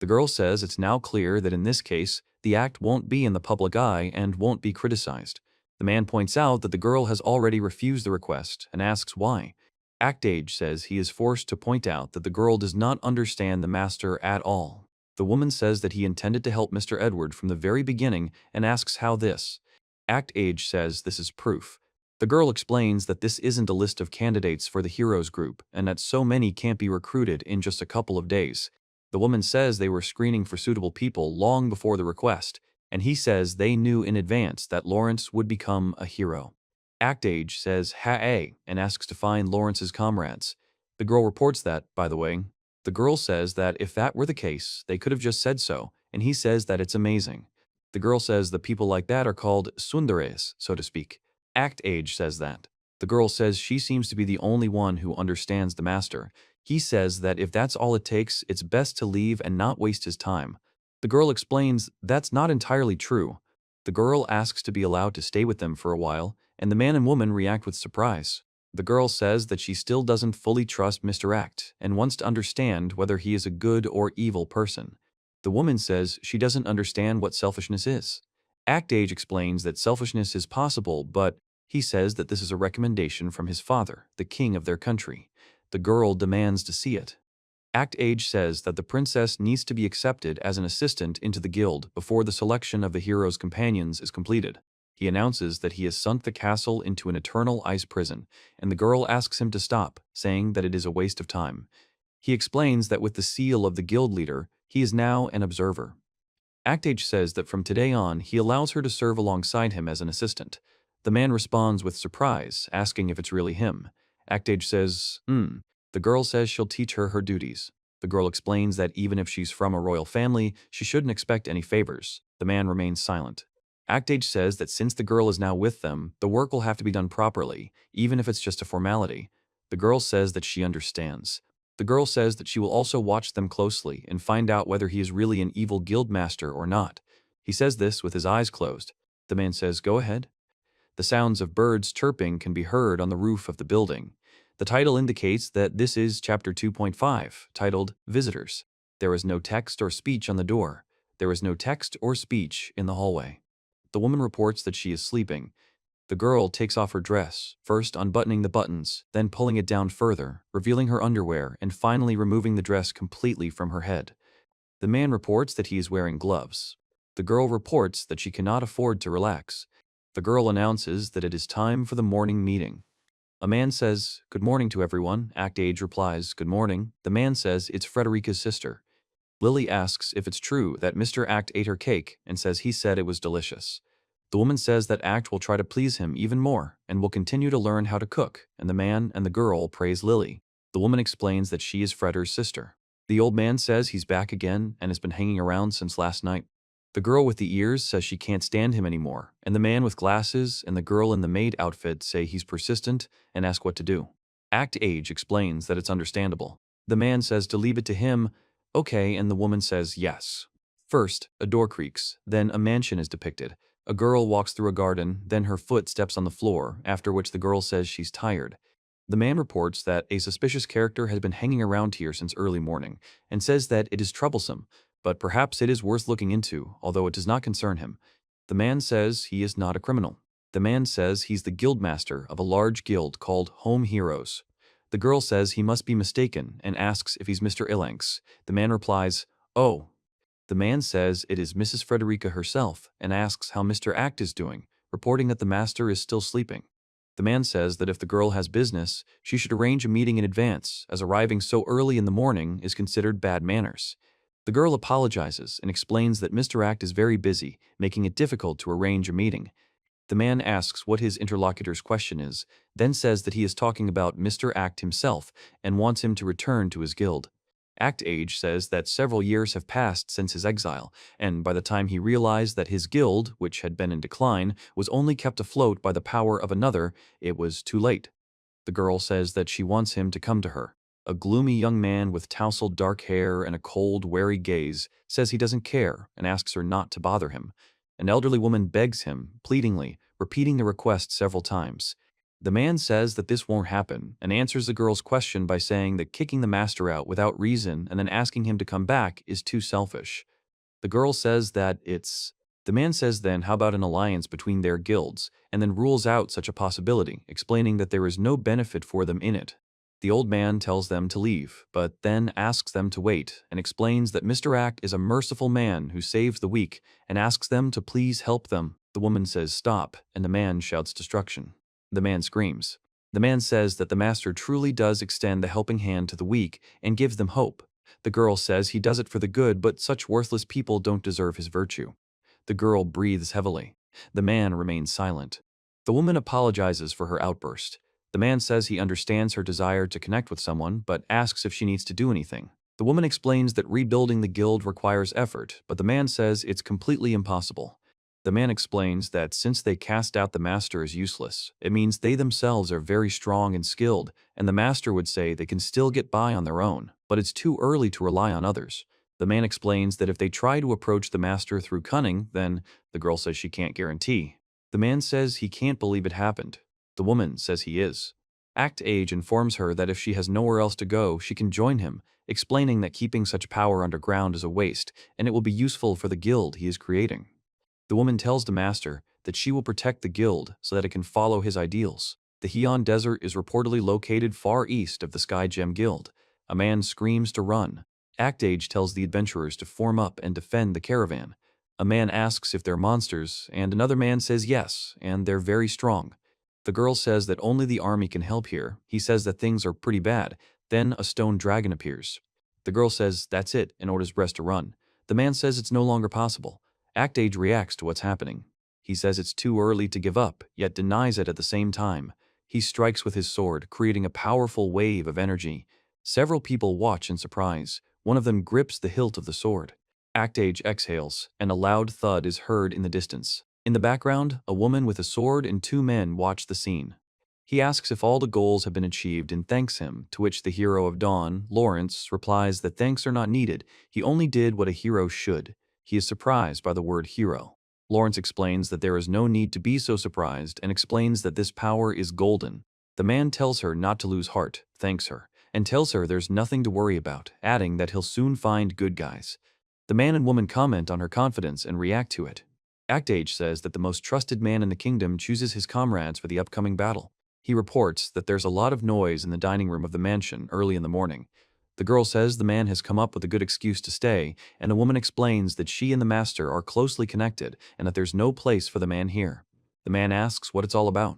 S1: The girl says it's now clear that in this case, the act won't be in the public eye and won't be criticized. The man points out that the girl has already refused the request and asks why. Act Age says he is forced to point out that the girl does not understand the master at all. The woman says that he intended to help Mr. Edward from the very beginning and asks how this. Act Age says this is proof. The girl explains that this isn't a list of candidates for the heroes group and that so many can't be recruited in just a couple of days. The woman says they were screening for suitable people long before the request, and he says they knew in advance that Lawrence would become a hero. Act Age says ha-eh and asks to find Lawrence's comrades. The girl reports that, by the way. The girl says that if that were the case, they could have just said so, and he says that it's amazing. The girl says that people like that are called tsunderes, so to speak. Act Age says that. The girl says she seems to be the only one who understands the master. He says that if that's all it takes, it's best to leave and not waste his time. The girl explains that's not entirely true. The girl asks to be allowed to stay with them for a while, and the man and woman react with surprise. The girl says that she still doesn't fully trust Mr. Act and wants to understand whether he is a good or evil person. The woman says she doesn't understand what selfishness is. Act Age explains that selfishness is possible, but he says that this is a recommendation from his father, the king of their country. The girl demands to see it. Act Age says that the princess needs to be accepted as an assistant into the guild before the selection of the hero's companions is completed. He announces that he has sunk the castle into an eternal ice prison, and the girl asks him to stop, saying that it is a waste of time. He explains that with the seal of the guild leader, he is now an observer. Act Age says that from today on, he allows her to serve alongside him as an assistant. The man responds with surprise, asking if it's really him. Act Age says, The girl says she'll teach her duties. The girl explains that even if she's from a royal family, she shouldn't expect any favors. The man remains silent. Act Age says that since the girl is now with them, the work will have to be done properly, even if it's just a formality. The girl says that she understands. The girl says that she will also watch them closely and find out whether he is really an evil guildmaster or not. He says this with his eyes closed. The man says, "Go ahead." The sounds of birds chirping can be heard on the roof of the building. The title indicates that this is Chapter 2.5, titled Visitors. There is no text or speech on the door. There is no text or speech in the hallway. The woman reports that she is sleeping. The girl takes off her dress, first unbuttoning the buttons, then pulling it down further, revealing her underwear, and finally removing the dress completely from her head. The man reports that he is wearing gloves. The girl reports that she cannot afford to relax. The girl announces that it is time for the morning meeting. A man says, "Good morning to everyone." Act Age replies, "Good morning." The man says it's Frederica's sister. Lily asks if it's true that Mr. Act ate her cake and says he said it was delicious. The woman says that Act will try to please him even more and will continue to learn how to cook, and the man and the girl praise Lily. The woman explains that she is Fredder's sister. The old man says he's back again and has been hanging around since last night. The girl with the ears says she can't stand him anymore, and the man with glasses and the girl in the maid outfit say he's persistent and ask what to do. Act Age explains that it's understandable. The man says to leave it to him, okay, and the woman says yes. First, a door creaks, then a mansion is depicted. A girl walks through a garden, then her foot steps on the floor, after which the girl says she's tired. The man reports that a suspicious character has been hanging around here since early morning, and says that it is troublesome, but perhaps it is worth looking into, although it does not concern him. The man says he is not a criminal. The man says he's the guildmaster of a large guild called Home Heroes. The girl says he must be mistaken and asks if he's Mr. Ilanx. The man replies, "Oh." The man says it is Mrs. Frederica herself and asks how Mr. Act is doing, reporting that the master is still sleeping. The man says that if the girl has business, she should arrange a meeting in advance, as arriving so early in the morning is considered bad manners. The girl apologizes and explains that Mr. Act is very busy, making it difficult to arrange a meeting. The man asks what his interlocutor's question is, then says that he is talking about Mr. Act himself and wants him to return to his guild. Act Age says that several years have passed since his exile, and by the time he realized that his guild, which had been in decline, was only kept afloat by the power of another, it was too late. The girl says that she wants him to come to her. A gloomy young man with tousled dark hair and a cold, wary gaze says he doesn't care and asks her not to bother him. An elderly woman begs him, pleadingly, repeating the request several times. The man says that this won't happen and answers the girl's question by saying that kicking the master out without reason and then asking him to come back is too selfish. The girl says that it's. The man says then how about an alliance between their guilds, and then rules out such a possibility, explaining that there is no benefit for them in it. The old man tells them to leave, but then asks them to wait, and explains that Mr. Act is a merciful man who saves the weak, and asks them to please help them. The woman says stop, and the man shouts destruction. The man screams. The man says that the master truly does extend the helping hand to the weak and gives them hope. The girl says he does it for the good, but such worthless people don't deserve his virtue. The girl breathes heavily. The man remains silent. The woman apologizes for her outburst. The man says he understands her desire to connect with someone, but asks if she needs to do anything. The woman explains that rebuilding the guild requires effort, but the man says it's completely impossible. The man explains that since they cast out the master as useless, it means they themselves are very strong and skilled, and the master would say they can still get by on their own, but it's too early to rely on others. The man explains that if they try to approach the master through cunning, then the girl says she can't guarantee. The man says he can't believe it happened. The woman says he is. Act Age informs her that if she has nowhere else to go, she can join him, explaining that keeping such power underground is a waste, and it will be useful for the guild he is creating. The woman tells the master that she will protect the guild so that it can follow his ideals. The Heian Desert is reportedly located far east of the Sky Gem Guild. A man screams to run. Act Age tells the adventurers to form up and defend the caravan. A man asks if they're monsters, and another man says yes, and they're very strong. The girl says that only the army can help here. He says that things are pretty bad. Then a stone dragon appears. The girl says that's it and orders Brest to run. The man says it's no longer possible. Act Age reacts to what's happening. He says it's too early to give up, yet denies it at the same time. He strikes with his sword, creating a powerful wave of energy. Several people watch in surprise. One of them grips the hilt of the sword. Act Age exhales, and a loud thud is heard in the distance. In the background, a woman with a sword and two men watch the scene. He asks if all the goals have been achieved and thanks him, to which the hero of Dawn, Lawrence, replies that thanks are not needed. He only did what a hero should. He is surprised by the word hero. Lawrence explains that there is no need to be so surprised and explains that this power is golden. The man tells her not to lose heart, thanks her, and tells her there's nothing to worry about, adding that he'll soon find good guys. The man and woman comment on her confidence and react to it. Act Age says that the most trusted man in the kingdom chooses his comrades for the upcoming battle. He reports that there's a lot of noise in the dining room of the mansion early in the morning. The girl says the man has come up with a good excuse to stay, and the woman explains that she and the master are closely connected and that there's no place for the man here. The man asks what it's all about.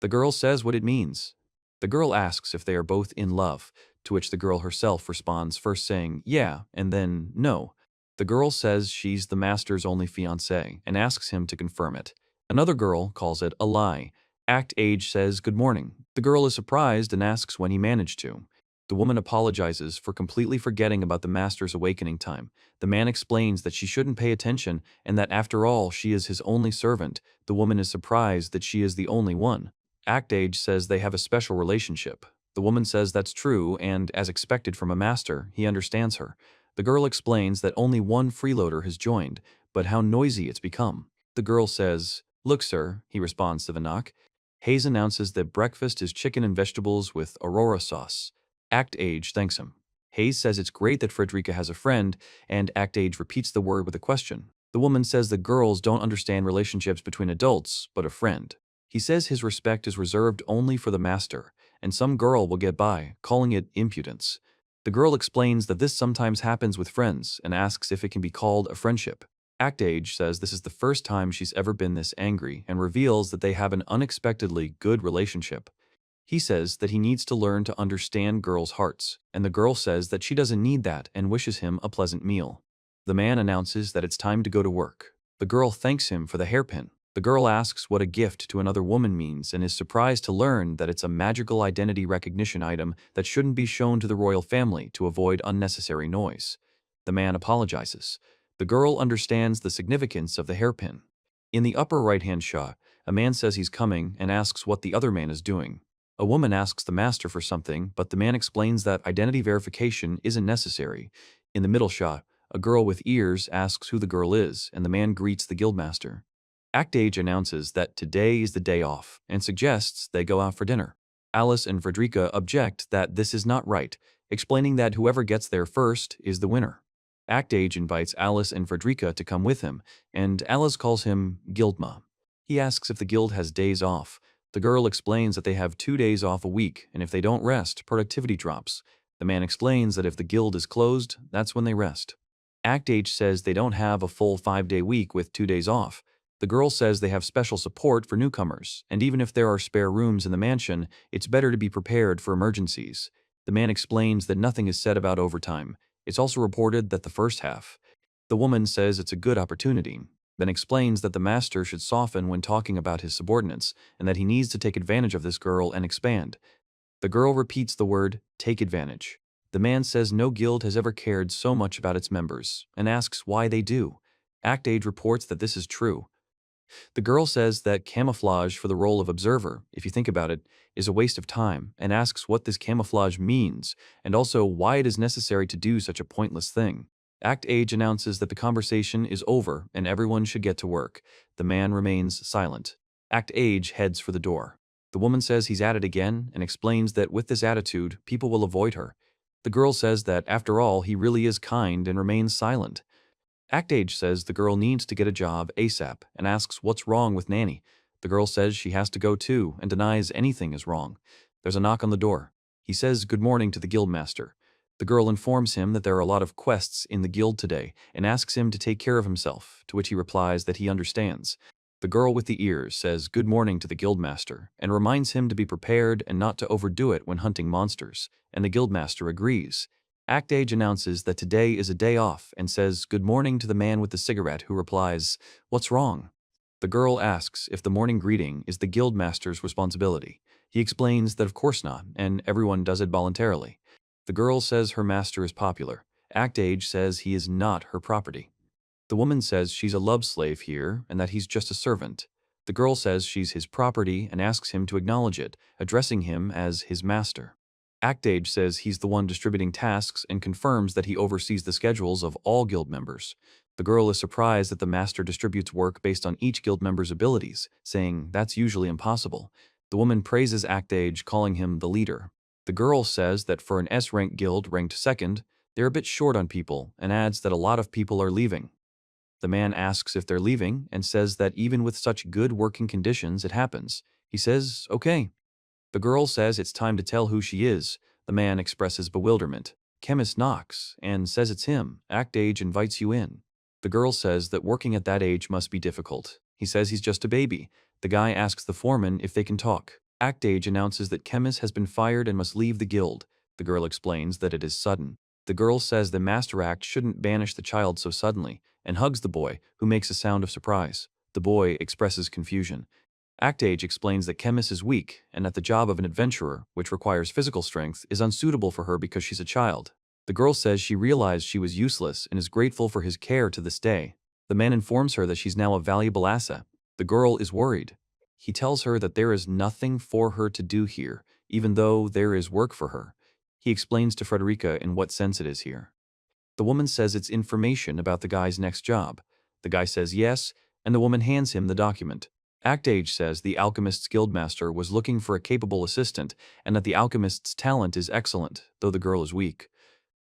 S1: The girl says what it means. The girl asks if they are both in love, to which the girl herself responds, first saying yeah and then no. The girl says she's the master's only fiancée and asks him to confirm it. Another girl calls it a lie. Act Age says good morning. The girl is surprised and asks when he managed to. The woman apologizes for completely forgetting about the master's awakening time. The man explains that she shouldn't pay attention and that after all she is his only servant. The woman is surprised that she is the only one. Act Age says they have a special relationship. The woman says that's true and, as expected from a master, he understands her. The girl explains that only one freeloader has joined, but how noisy it's become. The girl says, "Look, sir," he responds to the knock. Hayes announces that breakfast is chicken and vegetables with Aurora sauce. Act Age thanks him. Hayes says it's great that Frederica has a friend, and Act Age repeats the word with a question. The woman says that girls don't understand relationships between adults, but a friend. He says his respect is reserved only for the master, and some girl will get by, calling it impudence. The girl explains that this sometimes happens with friends and asks if it can be called a friendship. Act Age says this is the first time she's ever been this angry and reveals that they have an unexpectedly good relationship. He says that he needs to learn to understand girls' hearts, and the girl says that she doesn't need that and wishes him a pleasant meal. The man announces that it's time to go to work. The girl thanks him for the hairpin. The girl asks what a gift to another woman means and is surprised to learn that it's a magical identity recognition item that shouldn't be shown to the royal family to avoid unnecessary noise. The man apologizes. The girl understands the significance of the hairpin. In the upper right-hand shot, a man says he's coming and asks what the other man is doing. A woman asks the master for something, but the man explains that identity verification isn't necessary. In the middle shot, a girl with ears asks who the girl is, and the man greets the guildmaster. Act Age announces that today is the day off and suggests they go out for dinner. Alice and Frederica object that this is not right, explaining that whoever gets there first is the winner. Act Age invites Alice and Frederica to come with him, and Alice calls him Guildma. He asks if the guild has days off. The girl explains that they have 2 days off a week, and if they don't rest, productivity drops. The man explains that if the guild is closed, that's when they rest. Act Age says they don't have a full 5-day week with 2 days off. The girl says they have special support for newcomers, and even if there are spare rooms in the mansion, it's better to be prepared for emergencies. The man explains that nothing is said about overtime. It's also reported that the first half. The woman says it's a good opportunity, then explains that the master should soften when talking about his subordinates, and that he needs to take advantage of this girl and expand. The girl repeats the word, take advantage. The man says no guild has ever cared so much about its members, and asks why they do. Act Age reports that this is true. The girl says that camouflage for the role of observer, if you think about it, is a waste of time, and asks what this camouflage means, and also why it is necessary to do such a pointless thing. Act Age announces that the conversation is over and everyone should get to work. The man remains silent. Act Age heads for the door. The woman says he's at it again and explains that with this attitude, people will avoid her. The girl says that, after all, he really is kind and remains silent. Act Age says the girl needs to get a job ASAP and asks what's wrong with Nanny. The girl says she has to go too and denies anything is wrong. There's a knock on the door. He says good morning to the guildmaster. The girl informs him that there are a lot of quests in the guild today and asks him to take care of himself, to which he replies that he understands. The girl with the ears says good morning to the guildmaster and reminds him to be prepared and not to overdo it when hunting monsters, and the guildmaster agrees. Act Age announces that today is a day off and says good morning to the man with the cigarette, who replies, "What's wrong?" The girl asks if the morning greeting is the guildmaster's responsibility. He explains that of course not, and everyone does it voluntarily. The girl says her master is popular. Act Age says he is not her property. The woman says she's a love slave here and that he's just a servant. The girl says she's his property and asks him to acknowledge it, addressing him as his master. Act Age says he's the one distributing tasks and confirms that he oversees the schedules of all guild members. The girl is surprised that the master distributes work based on each guild member's abilities, saying that's usually impossible. The woman praises Act Age, calling him the leader. The girl says that for an S-rank guild ranked second, they're a bit short on people, and adds that a lot of people are leaving. The man asks if they're leaving and says that even with such good working conditions, it happens. He says, okay. The girl says it's time to tell who she is. The man expresses bewilderment. Chemist knocks and says it's him. Act Age invites you in. The girl says that working at that age must be difficult. He says he's just a baby. The guy asks the foreman if they can talk. Act Age announces that Chemist has been fired and must leave the guild. The girl explains that it is sudden. The girl says the Master Act shouldn't banish the child so suddenly, and hugs the boy, who makes a sound of surprise. The boy expresses confusion. Act Age explains that Chemist is weak, and that the job of an adventurer, which requires physical strength, is unsuitable for her because she's a child. The girl says she realized she was useless and is grateful for his care to this day. The man informs her that she's now a valuable asset. The girl is worried. He tells her that there is nothing for her to do here, even though there is work for her. He explains to Frederica in what sense it is here. The woman says it's information about the guy's next job. The guy says yes, and the woman hands him the document. Act Age says the alchemist's guildmaster was looking for a capable assistant and that the alchemist's talent is excellent, though the girl is weak.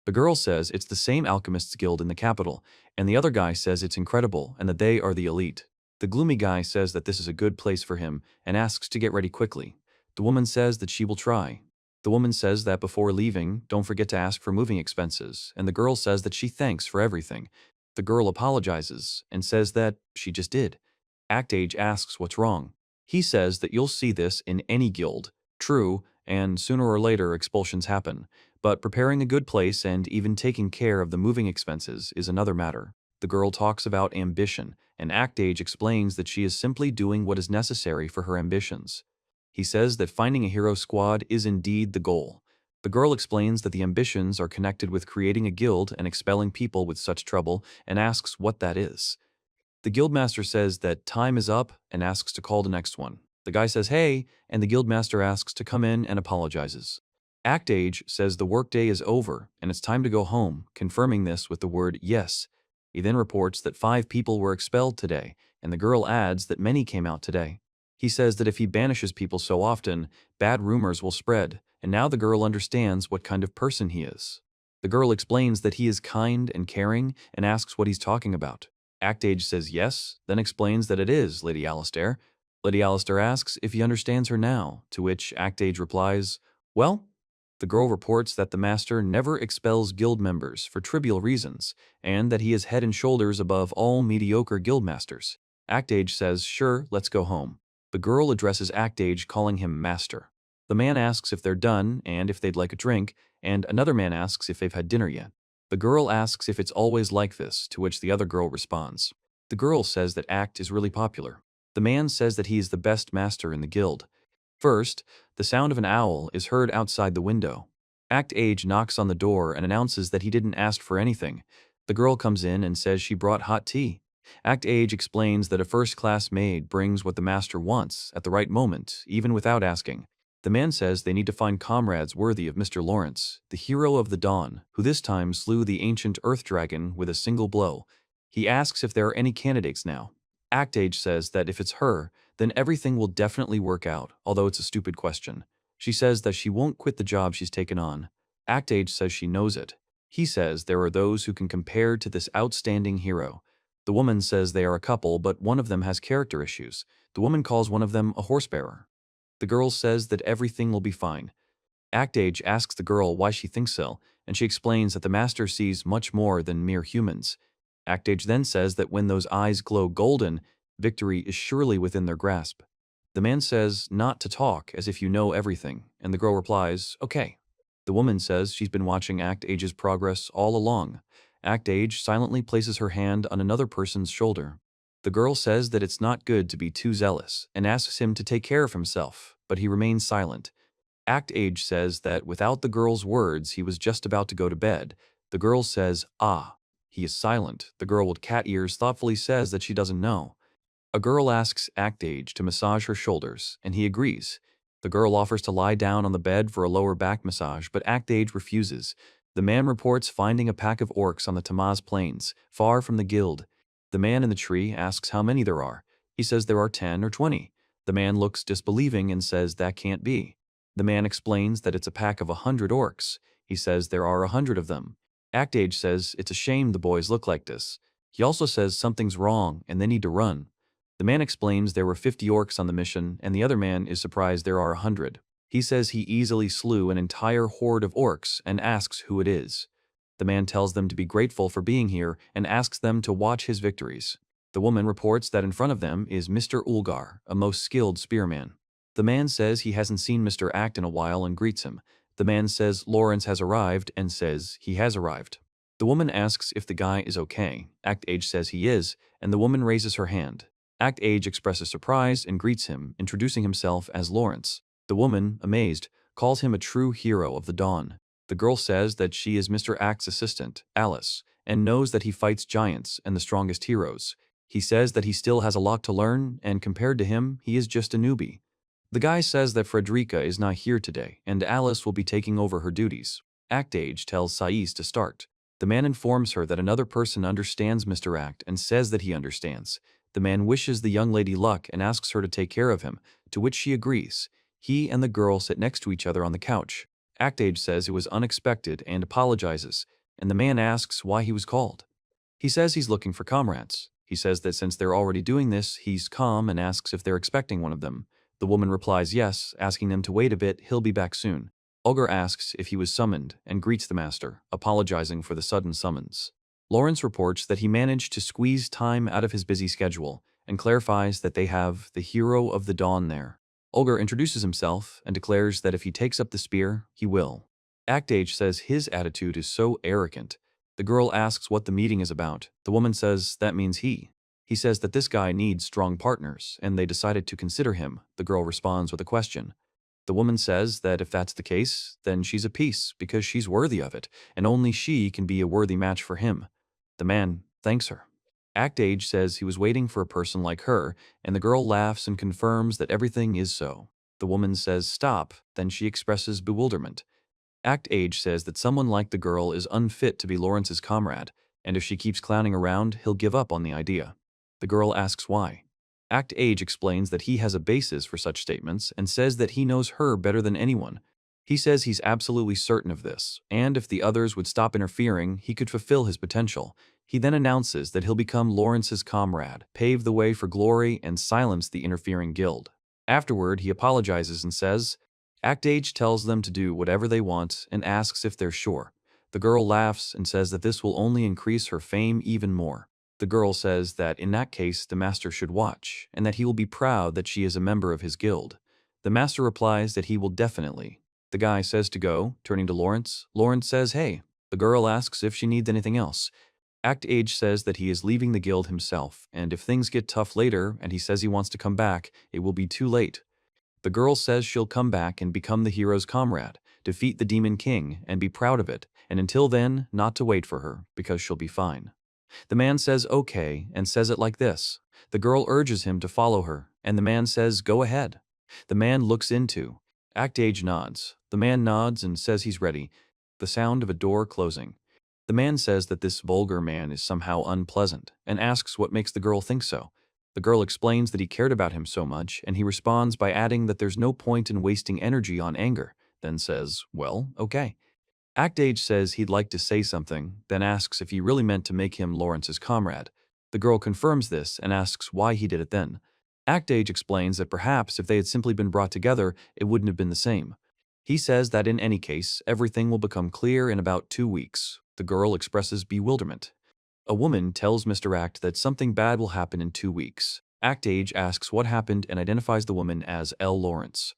S1: The girl says it's the same alchemist's guild in the capital, and the other guy says it's incredible and that they are the elite. The gloomy guy says that this is a good place for him and asks to get ready quickly. The woman says that she will try. The woman says that before leaving, don't forget to ask for moving expenses, and the girl says that she thanks for everything. The girl apologizes and says that she just did. Act Age asks what's wrong. He says that you'll see this in any guild. True, and sooner or later expulsions happen, but preparing a good place and even taking care of the moving expenses is another matter. The girl talks about ambition, and Act Age explains that she is simply doing what is necessary for her ambitions. He says that finding a hero squad is indeed the goal. The girl explains that the ambitions are connected with creating a guild and expelling people with such trouble, and asks what that is. The guildmaster says that time is up and asks to call the next one. The guy says hey, and the guildmaster asks to come in and apologizes. Act Age says the workday is over and it's time to go home, confirming this with the word yes. He then reports that 5 people were expelled today, and the girl adds that many came out today. He says that if he banishes people so often, bad rumors will spread, and now the girl understands what kind of person he is. The girl explains that he is kind and caring and asks what he's talking about. Actage says yes, then explains that it is Lady Alistair. Lady Alistair asks if he understands her now, to which Actage replies, well, the girl reports that the master never expels guild members for trivial reasons, and that he is head and shoulders above all mediocre guildmasters. Actage says, sure, let's go home. The girl addresses Actage, calling him master. The man asks if they're done and if they'd like a drink, and another man asks if they've had dinner yet. The girl asks if it's always like this, to which the other girl responds. The girl says that Act is really popular. The man says that he is the best master in the guild. First, the sound of an owl is heard outside the window. Actage knocks on the door and announces that he didn't ask for anything. The girl comes in and says she brought hot tea. Actage explains that a first-class maid brings what the master wants at the right moment, even without asking. The man says they need to find comrades worthy of Mr. Lawrence, the hero of the dawn, who this time slew the ancient earth dragon with a single blow. He asks if there are any candidates now. Actage says that if it's her, then everything will definitely work out, although it's a stupid question. She says that she won't quit the job she's taken on. Actage says she knows it. He says there are those who can compare to this outstanding hero. The woman says they are a couple, but one of them has character issues. The woman calls one of them a horse-bearer. The girl says that everything will be fine. Actage asks the girl why she thinks so, and she explains that the master sees much more than mere humans. Actage then says that when those eyes glow golden, victory is surely within their grasp. The man says not to talk as if you know everything, and the girl replies, okay. The woman says she's been watching Actage's progress all along. Actage silently places her hand on another person's shoulder. The girl says that it's not good to be too zealous and asks him to take care of himself, but he remains silent. Actage says that without the girl's words, he was just about to go to bed. The girl says, ah. He is silent. The girl with cat ears thoughtfully says that she doesn't know. A girl asks Actage to massage her shoulders, and he agrees. The girl offers to lie down on the bed for a lower back massage, but Actage refuses. The man reports finding a pack of orcs on the Tamaz Plains, far from the guild. The man in the tree asks how many there are. He says there are 10 or 20. The man looks disbelieving and says that can't be. The man explains that it's a pack of 100 orcs. He says there are 100 of them. Actage says it's a shame the boys look like this. He also says something's wrong and they need to run. The man explains there were 50 orcs on the mission, and the other man is surprised there are 100. He says he easily slew an entire horde of orcs and asks who it is. The man tells them to be grateful for being here and asks them to watch his victories. The woman reports that in front of them is Mr. Ulgar, a most skilled spearman. The man says he hasn't seen Mr. Act in a while and greets him. The man says Lawrence has arrived and says he has arrived. The woman asks if the guy is okay. Actage says he is, and the woman raises her hand. Actage expresses surprise and greets him, introducing himself as Lawrence. The woman, amazed, calls him a true hero of the dawn. The girl says that she is Mr. Act's assistant, Alice, and knows that he fights giants and the strongest heroes. He says that he still has a lot to learn, and compared to him, he is just a newbie. The guy says that Frederica is not here today, and Alice will be taking over her duties. Actage tells Sais to start. The man informs her that another person understands Mr. Act and says that he understands. The man wishes the young lady luck and asks her to take care of him, to which she agrees. He and the girl sit next to each other on the couch. Actage says it was unexpected and apologizes, and the man asks why he was called. He says he's looking for comrades. He says that since they're already doing this, he's calm and asks if they're expecting one of them. The woman replies yes, asking them to wait a bit, he'll be back soon. Ulgar asks if he was summoned and greets the master, apologizing for the sudden summons. Lawrence reports that he managed to squeeze time out of his busy schedule and clarifies that they have the hero of the dawn there. Ulgar introduces himself and declares that if he takes up the spear, he will. Actage says his attitude is so arrogant. The girl asks what the meeting is about. The woman says that means he. He says that this guy needs strong partners, and they decided to consider him. The girl responds with a question. The woman says that if that's the case, then she's a piece, because she's worthy of it, and only she can be a worthy match for him. The man thanks her. Actage says he was waiting for a person like her, and the girl laughs and confirms that everything is so. The woman says stop, then she expresses bewilderment. Actage says that someone like the girl is unfit to be Lawrence's comrade, and if she keeps clowning around, he'll give up on the idea. The girl asks why. Act Age explains that he has a basis for such statements and says that he knows her better than anyone. He says he's absolutely certain of this, and if the others would stop interfering, he could fulfill his potential. He then announces that he'll become Lawrence's comrade, pave the way for glory, and silence the interfering guild. Afterward, he apologizes and says, Act Age tells them to do whatever they want and asks if they're sure. The girl laughs and says that this will only increase her fame even more. The girl says that in that case the master should watch, and that he will be proud that she is a member of his guild. The master replies that he will definitely. The guy says to go, turning to Lawrence. Lawrence says, hey. The girl asks if she needs anything else. Act Age says that he is leaving the guild himself, and if things get tough later and he says he wants to come back, it will be too late. The girl says she'll come back and become the hero's comrade, defeat the Demon King, and be proud of it, and until then, not to wait for her, because she'll be fine. The man says okay and says it like this. The girl urges him to follow her, and the man says go ahead. The man looks into. Act Age nods. The man nods and says he's ready. The sound of a door closing. The man says that this vulgar man is somehow unpleasant and asks what makes the girl think so. The girl explains that he cared about him so much, and he responds by adding that there's no point in wasting energy on anger, then says, well, okay. Act Age says he'd like to say something, then asks if he really meant to make him Lawrence's comrade. The girl confirms this and asks why he did it then. Act Age explains that perhaps if they had simply been brought together, it wouldn't have been the same. He says that in any case, everything will become clear in about 2 weeks. The girl expresses bewilderment. A woman tells Mr. Act that something bad will happen in 2 weeks. Act Age asks what happened and identifies the woman as L. Lawrence.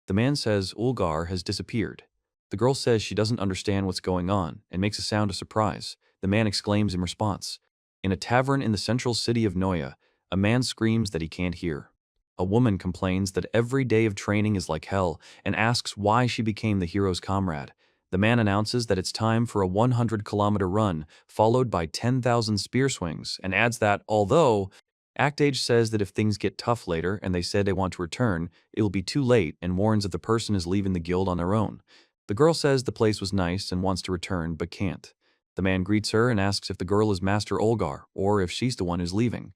S1: The man says Ulgar has disappeared. The girl says she doesn't understand what's going on and makes a sound of surprise. The man exclaims in response. In a tavern in the central city of Noya, a man screams that he can't hear. A woman complains that every day of training is like hell and asks why she became the hero's comrade. The man announces that it's time for a 100-kilometer run, followed by 10,000 spear swings, and adds that, although Act Age says that if things get tough later and they say they want to return, it will be too late, and warns that the person is leaving the guild on their own. The girl says the place was nice and wants to return, but can't. The man greets her and asks if the girl is Master Ulgar, or if she's the one who's leaving.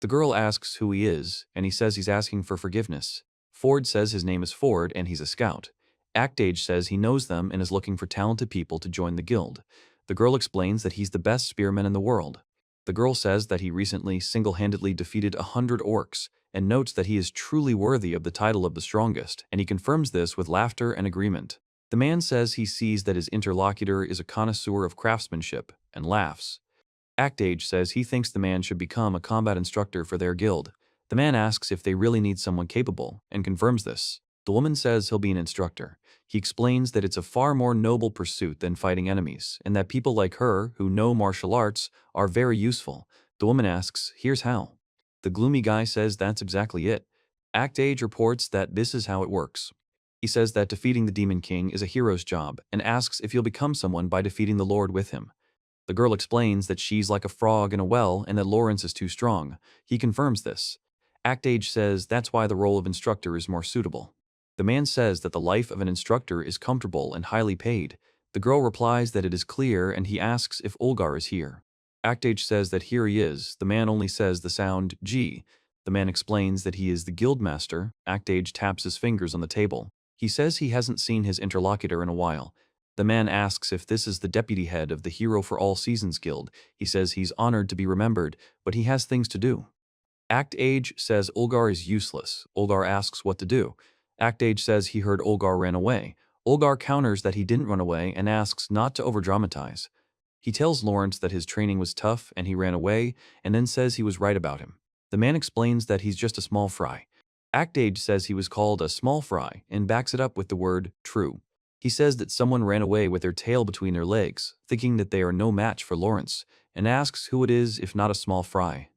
S1: The girl asks who he is, and he says he's asking for forgiveness. Ford says his name is Ford and he's a scout. Act Age says he knows them and is looking for talented people to join the guild. The girl explains that he's the best spearman in the world. The girl says that he recently single-handedly defeated 100 orcs, and notes that he is truly worthy of the title of the strongest, and he confirms this with laughter and agreement. The man says he sees that his interlocutor is a connoisseur of craftsmanship, and laughs. Act Age says he thinks the man should become a combat instructor for their guild. The man asks if they really need someone capable, and confirms this. The woman says he'll be an instructor. He explains that it's a far more noble pursuit than fighting enemies, and that people like her, who know martial arts, are very useful. The woman asks, here's how. The gloomy guy says that's exactly it. Act Age reports that this is how it works. He says that defeating the Demon King is a hero's job, and asks if he'll become someone by defeating the Lord with him. The girl explains that she's like a frog in a well and that Lawrence is too strong. He confirms this. Act Age says that's why the role of instructor is more suitable. The man says that the life of an instructor is comfortable and highly paid. The girl replies that it is clear, and he asks if Ulgar is here. Act Age says that here he is. The man only says the sound G. The man explains that he is the guildmaster. Act Age taps his fingers on the table. He says he hasn't seen his interlocutor in a while. The man asks if this is the deputy head of the Hero for All Seasons Guild. He says he's honored to be remembered, but he has things to do. Act Age says Ulgar is useless. Ulgar asks what to do. Act Age says he heard Ulgar ran away. Ulgar counters that he didn't run away and asks not to overdramatize. He tells Lawrence that his training was tough and he ran away, and then says he was right about him. The man explains that he's just a small fry. Act Age says he was called a small fry and backs it up with the word true. He says that someone ran away with their tail between their legs, thinking that they are no match for Lawrence, and asks who it is if not a small fry.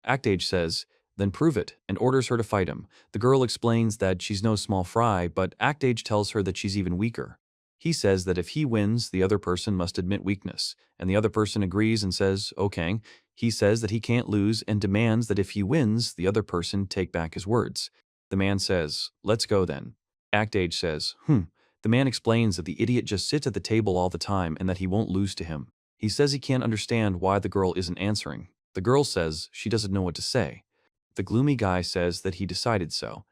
S1: Act Age says, then prove it, and orders her to fight him. The girl explains that she's no small fry, but Act Age tells her that she's even weaker. He says that if he wins, the other person must admit weakness, and the other person agrees and says, okay. He says that he can't lose and demands that if he wins, the other person take back his words. The man says, let's go then. Act Age says, The man explains that the idiot just sits at the table all the time and that he won't lose to him. He says he can't understand why the girl isn't answering. The girl says she doesn't know what to say. The gloomy guy says that he decided so.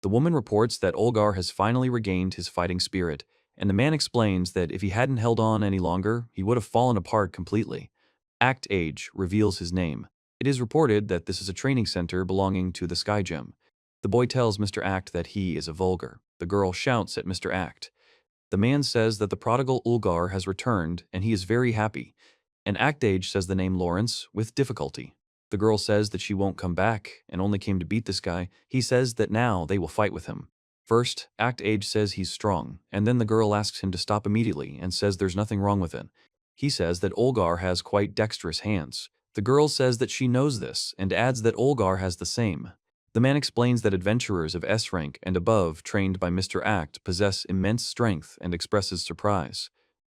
S1: The woman reports that Olgar has finally regained his fighting spirit, and the man explains that if he hadn't held on any longer, he would have fallen apart completely. Act Age reveals his name. It is reported that this is a training center belonging to the Sky Gem. The boy tells Mr. Act that he is a vulgar. The girl shouts at Mr. Act. The man says that the prodigal Ulgar has returned, and he is very happy. And Act Age says the name Lawrence with difficulty. The girl says that she won't come back and only came to beat this guy. He says that now they will fight with him. First, Act Age says he's strong, and then the girl asks him to stop immediately and says there's nothing wrong with it. He says that Olgar has quite dexterous hands. The girl says that she knows this and adds that Olgar has the same. The man explains that adventurers of S rank and above trained by Mr. Act possess immense strength and expresses surprise.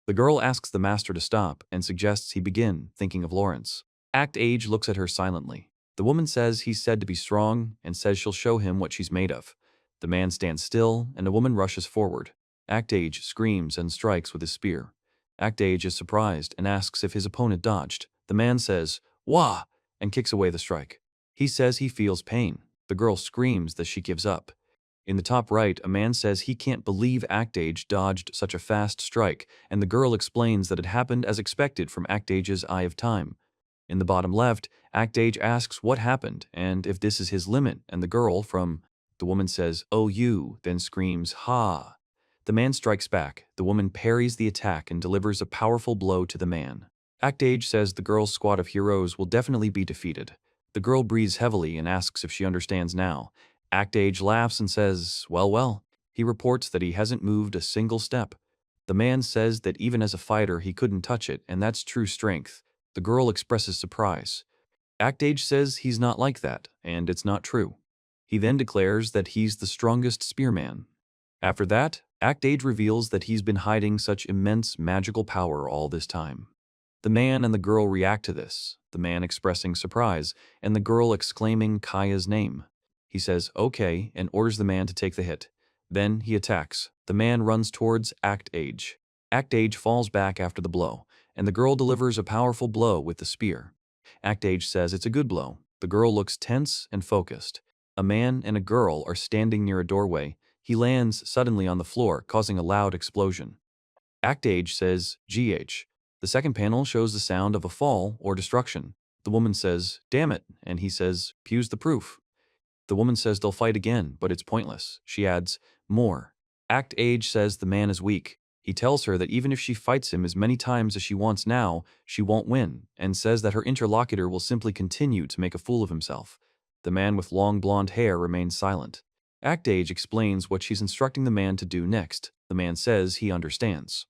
S1: The girl asks the master to stop and suggests he begin, thinking of Lawrence. Act Age looks at her silently. The woman says he's said to be strong and says she'll show him what she's made of. The man stands still and the woman rushes forward. Act Age screams and strikes with his spear. Act Age is surprised and asks if his opponent dodged. The man says, "Wah!" and kicks away the strike. He says he feels pain. The girl screams that she gives up. In the top right, a man says he can't believe Act Age dodged such a fast strike, and the girl explains that it happened as expected from Act Age's Eye of Time. In the bottom left, Act Age asks what happened and if this is his limit, and the girl from the woman says, "Oh you," then screams, "Ha!" The man strikes back. The woman parries the attack and delivers a powerful blow to the man. Act Age says the girl's squad of heroes will definitely be defeated. The girl breathes heavily and asks if she understands now. Act Age laughs and says, "Well, well." He reports that he hasn't moved a single step. The man says that even as a fighter he couldn't touch it, and that's true strength. The girl expresses surprise. Act Age says he's not like that, and it's not true. He then declares that he's the strongest spearman. After that, Act Age reveals that he's been hiding such immense magical power all this time. The man and the girl react to this, the man expressing surprise, and the girl exclaiming Kaya's name. He says, "Okay," and orders the man to take the hit. Then he attacks. The man runs towards Act Age. Act Age falls back after the blow, and the girl delivers a powerful blow with the spear. Act Age says it's a good blow. The girl looks tense and focused. A man and a girl are standing near a doorway. He lands suddenly on the floor, causing a loud explosion. Act Age says, "GH." The second panel shows the sound of a fall or destruction. The woman says, "Damn it," and he says, "Pew's the proof." The woman says they'll fight again, but it's pointless. She adds, "More." Act Age says the man is weak. He tells her that even if she fights him as many times as she wants now, she won't win, and says that her interlocutor will simply continue to make a fool of himself. The man with long blonde hair remains silent. Act Age explains what she's instructing the man to do next. The man says he understands.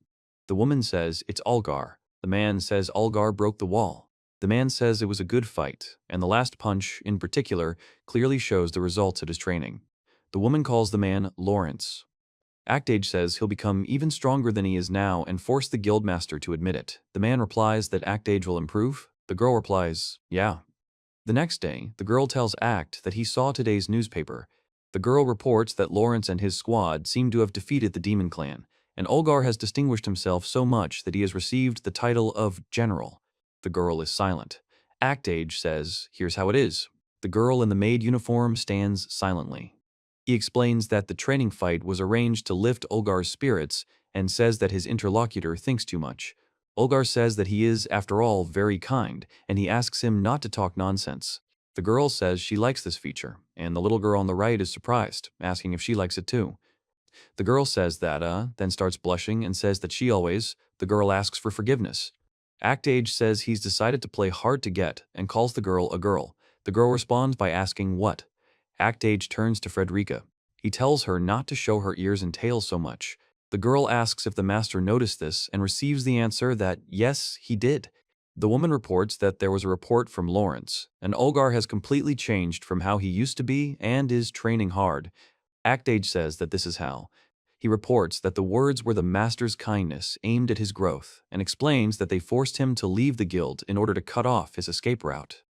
S1: The woman says it's Algar. The man says Algar broke the wall. The man says it was a good fight, and the last punch, in particular, clearly shows the results of his training. The woman calls the man Lawrence. Act Age says he'll become even stronger than he is now and force the guildmaster to admit it. The man replies that Act Age will improve. The girl replies, "Yeah." The next day, the girl tells Act that he saw today's newspaper. The girl reports that Lawrence and his squad seem to have defeated the Demon Clan, and Olgar has distinguished himself so much that he has received the title of General. The girl is silent. Act Age says, "Here's how it is." The girl in the maid uniform stands silently. He explains that the training fight was arranged to lift Olgar's spirits and says that his interlocutor thinks too much. Olgar says that he is, after all, very kind, and he asks him not to talk nonsense. The girl says she likes this feature, and the little girl on the right is surprised, asking if she likes it too. The girl says that, then starts blushing and says that she always. The girl asks for forgiveness. Act Age says he's decided to play hard to get and calls the girl a girl. The girl responds by asking what. Act Age turns to Frederica. He tells her not to show her ears and tail so much. The girl asks if the master noticed this and receives the answer that yes, he did. The woman reports that there was a report from Lawrence, and Olgar has completely changed from how he used to be and is training hard. Act Age says that this is how. He reports that the words were the master's kindness aimed at his growth and explains that they forced him to leave the guild in order to cut off his escape route.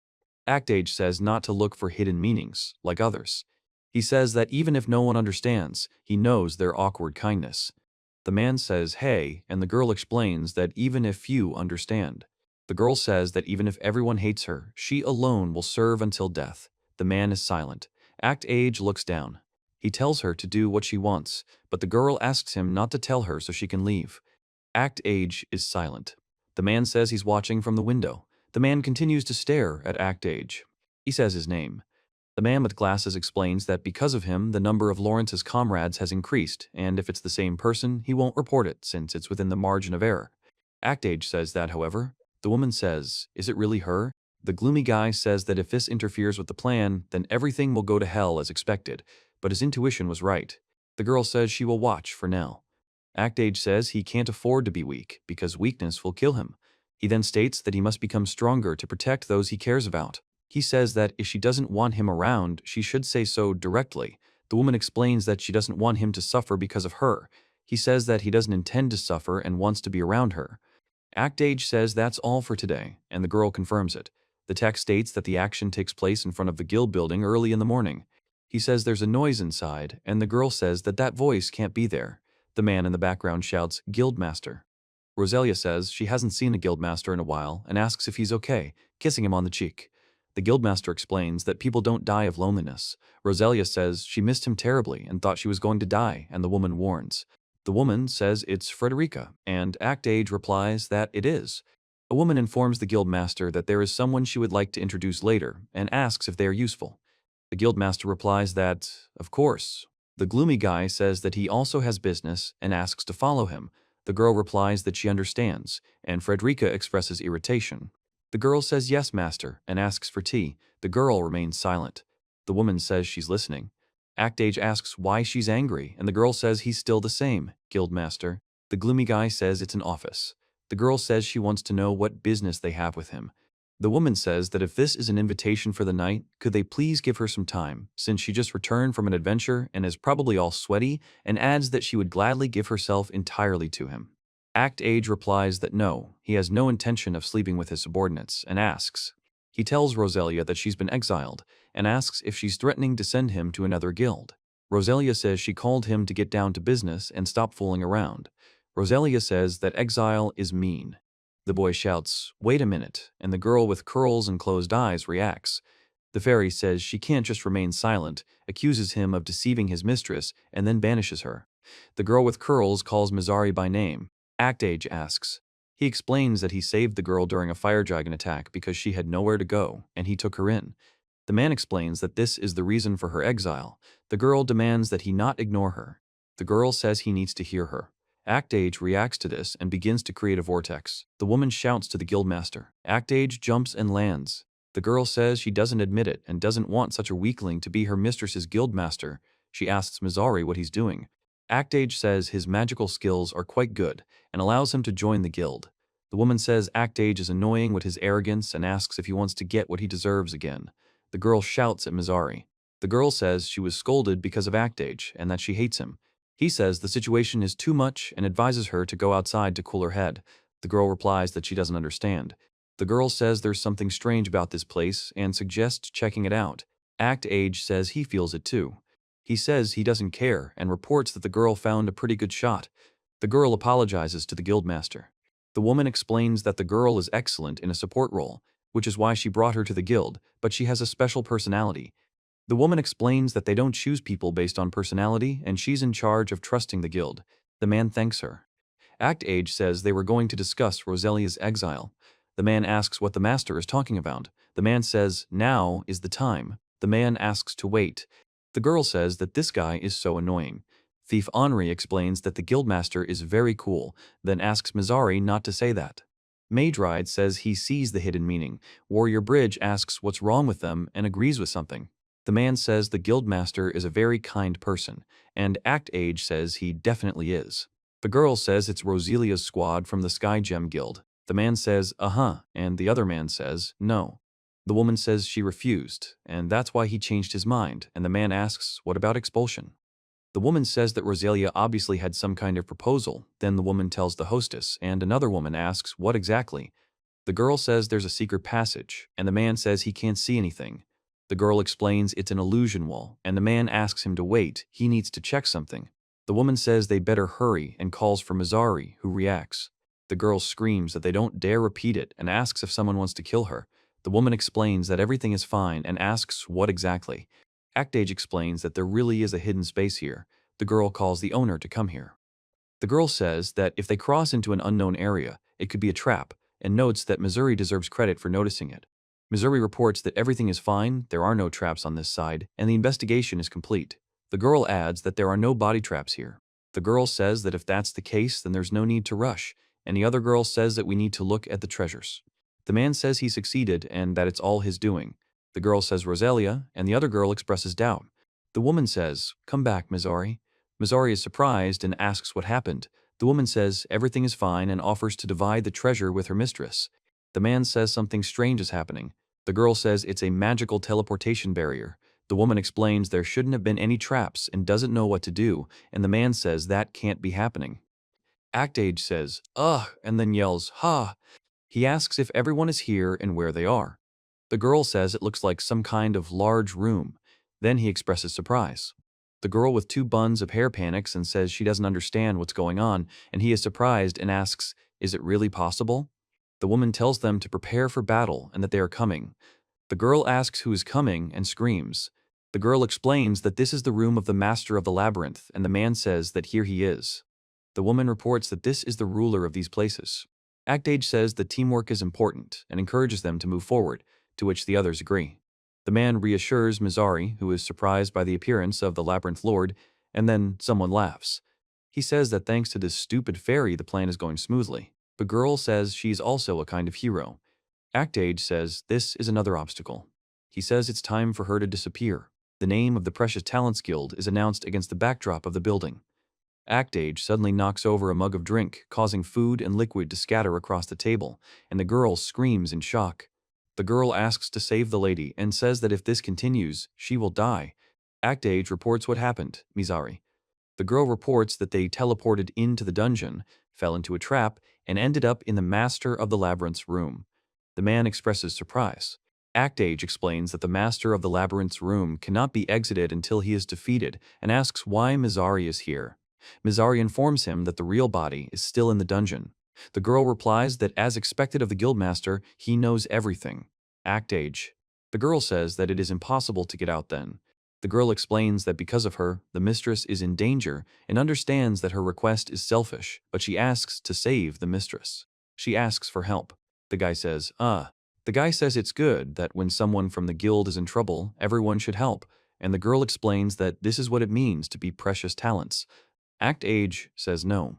S1: Act Age says not to look for hidden meanings, like others. He says that even if no one understands, he knows their awkward kindness. The man says, "Hey," and the girl explains that even if few understand. The girl says that even if everyone hates her, she alone will serve until death. The man is silent. Act Age looks down. He tells her to do what she wants, but the girl asks him not to tell her so she can leave. Act Age is silent. The man says he's watching from the window. The man continues to stare at Act Age. He says his name. The man with glasses explains that because of him, the number of Lawrence's comrades has increased, and if it's the same person, he won't report it since it's within the margin of error. Act Age says that, however. The woman says, is it really her? The gloomy guy says that if this interferes with the plan, then everything will go to hell as expected, but his intuition was right. The girl says she will watch for now. Act Age says he can't afford to be weak, because weakness will kill him. He then states that he must become stronger to protect those he cares about. He says that if she doesn't want him around, she should say so directly. The woman explains that she doesn't want him to suffer because of her. He says that he doesn't intend to suffer and wants to be around her. Act Age says that's all for today, and the girl confirms it. The text states that the action takes place in front of the guild building early in the morning. He says there's a noise inside, and the girl says that that voice can't be there. The man in the background shouts, "Guildmaster." Roselia says she hasn't seen a guildmaster in a while and asks if he's okay, kissing him on the cheek. The guildmaster explains that people don't die of loneliness. Roselia says she missed him terribly and thought she was going to die, and the woman warns. The woman says it's Frederica, and Act Age replies that it is. A woman informs the guildmaster that there is someone she would like to introduce later and asks if they are useful. The guildmaster replies that, of course. The gloomy guy says that he also has business and asks to follow him. The girl replies that she understands, and Frederica expresses irritation. The girl says yes, master, and asks for tea. The girl remains silent. The woman says she's listening. Act Age asks why she's angry, and the girl says he's still the same, guildmaster. The gloomy guy says it's an office. The girl says she wants to know what business they have with him. The woman says that if this is an invitation for the night, could they please give her some time, since she just returned from an adventure and is probably all sweaty, and adds that she would gladly give herself entirely to him. Act Age replies that no, he has no intention of sleeping with his subordinates, and asks. He tells Roselia that she's been exiled, and asks if she's threatening to send him to another guild. Roselia says she called him to get down to business and stop fooling around. Roselia says that exile is mean. The boy shouts, "Wait a minute," and the girl with curls and closed eyes reacts. The fairy says she can't just remain silent, accuses him of deceiving his mistress, and then banishes her. The girl with curls calls Mizari by name. Act Age asks. He explains that he saved the girl during a fire dragon attack because she had nowhere to go, and he took her in. The man explains that this is the reason for her exile. The girl demands that he not ignore her. The girl says he needs to hear her. Act Age reacts to this and begins to create a vortex. The woman shouts to the guildmaster. Act Age jumps and lands. The girl says she doesn't admit it and doesn't want such a weakling to be her mistress's guildmaster. She asks Mizari what he's doing. Act Age says his magical skills are quite good and allows him to join the guild. The woman says Act Age is annoying with his arrogance and asks if he wants to get what he deserves again. The girl shouts at Mizari. The girl says she was scolded because of Act Age and that she hates him. He says the situation is too much and advises her to go outside to cool her head. The girl replies that she doesn't understand. The girl says there's something strange about this place and suggests checking it out. Act Age says he feels it too. He says he doesn't care and reports that the girl found a pretty good shot. The girl apologizes to the guildmaster. The woman explains that the girl is excellent in a support role, which is why she brought her to the guild, but she has a special personality. The woman explains that they don't choose people based on personality, and she's in charge of trusting the guild. The man thanks her. Act Age says they were going to discuss Roselia's exile. The man asks what the master is talking about. The man says, now is the time. The man asks to wait. The girl says that this guy is so annoying. Thief Henri explains that the guildmaster is very cool, then asks Mizari not to say that. Maidride says he sees the hidden meaning. Warrior Bridge asks what's wrong with them and agrees with something. The man says the guildmaster is a very kind person, and Act Age says he definitely is. The girl says it's Roselia's squad from the Sky Gem Guild. The man says, and the other man says, no. The woman says she refused, and that's why he changed his mind, and the man asks, what about expulsion? The woman says that Roselia obviously had some kind of proposal. Then the woman tells the hostess, and another woman asks, what exactly? The girl says there's a secret passage, and the man says he can't see anything. The girl explains it's an illusion wall, and the man asks him to wait, he needs to check something. The woman says they better hurry and calls for Mizari, who reacts. The girl screams that they don't dare repeat it and asks if someone wants to kill her. The woman explains that everything is fine and asks what exactly. Actage explains that there really is a hidden space here. The girl calls the owner to come here. The girl says that if they cross into an unknown area, it could be a trap, and notes that Missouri deserves credit for noticing it. Missouri reports that everything is fine, there are no traps on this side, and the investigation is complete. The girl adds that there are no body traps here. The girl says that if that's the case, then there's no need to rush, and the other girl says that we need to look at the treasures. The man says he succeeded and that it's all his doing. The girl says Roselia, and the other girl expresses doubt. The woman says, "Come back, Missouri." Missouri is surprised and asks what happened. The woman says everything is fine and offers to divide the treasure with her mistress. The man says something strange is happening. The girl says it's a magical teleportation barrier. The woman explains there shouldn't have been any traps and doesn't know what to do, and the man says that can't be happening. Actage says, "Ugh," and then yells, "Ha!" He asks if everyone is here and where they are. The girl says it looks like some kind of large room. Then he expresses surprise. The girl with 2 buns of hair panics and says she doesn't understand what's going on, and he is surprised and asks, "Is it really possible?" The woman tells them to prepare for battle and that they are coming. The girl asks who is coming and screams. The girl explains that this is the room of the master of the labyrinth, and the man says that here he is. The woman reports that this is the ruler of these places. Actage says that teamwork is important and encourages them to move forward, to which the others agree. The man reassures Mizari, who is surprised by the appearance of the labyrinth lord, and then someone laughs. He says that thanks to this stupid fairy the plan is going smoothly. The girl says she's also a kind of hero. Actage says this is another obstacle. He says it's time for her to disappear. The name of the Precious Talents Guild is announced against the backdrop of the building. Actage suddenly knocks over a mug of drink, causing food and liquid to scatter across the table, and the girl screams in shock. The girl asks to save the lady and says that if this continues, she will die. Actage reports what happened, Mizari. The girl reports that they teleported into the dungeon, fell into a trap, and ended up in the Master of the Labyrinth's room. The man expresses surprise. Actage explains that the Master of the Labyrinth's room cannot be exited until he is defeated and asks why Mizari is here. Mizari informs him that the real body is still in the dungeon. The girl replies that as expected of the guildmaster, he knows everything. Actage. The girl says that it is impossible to get out then. The girl explains that because of her, the mistress is in danger and understands that her request is selfish, but she asks to save the mistress. She asks for help. The guy says, The guy says it's good that when someone from the guild is in trouble, everyone should help, and the girl explains that this is what it means to be precious talents. Actage says no.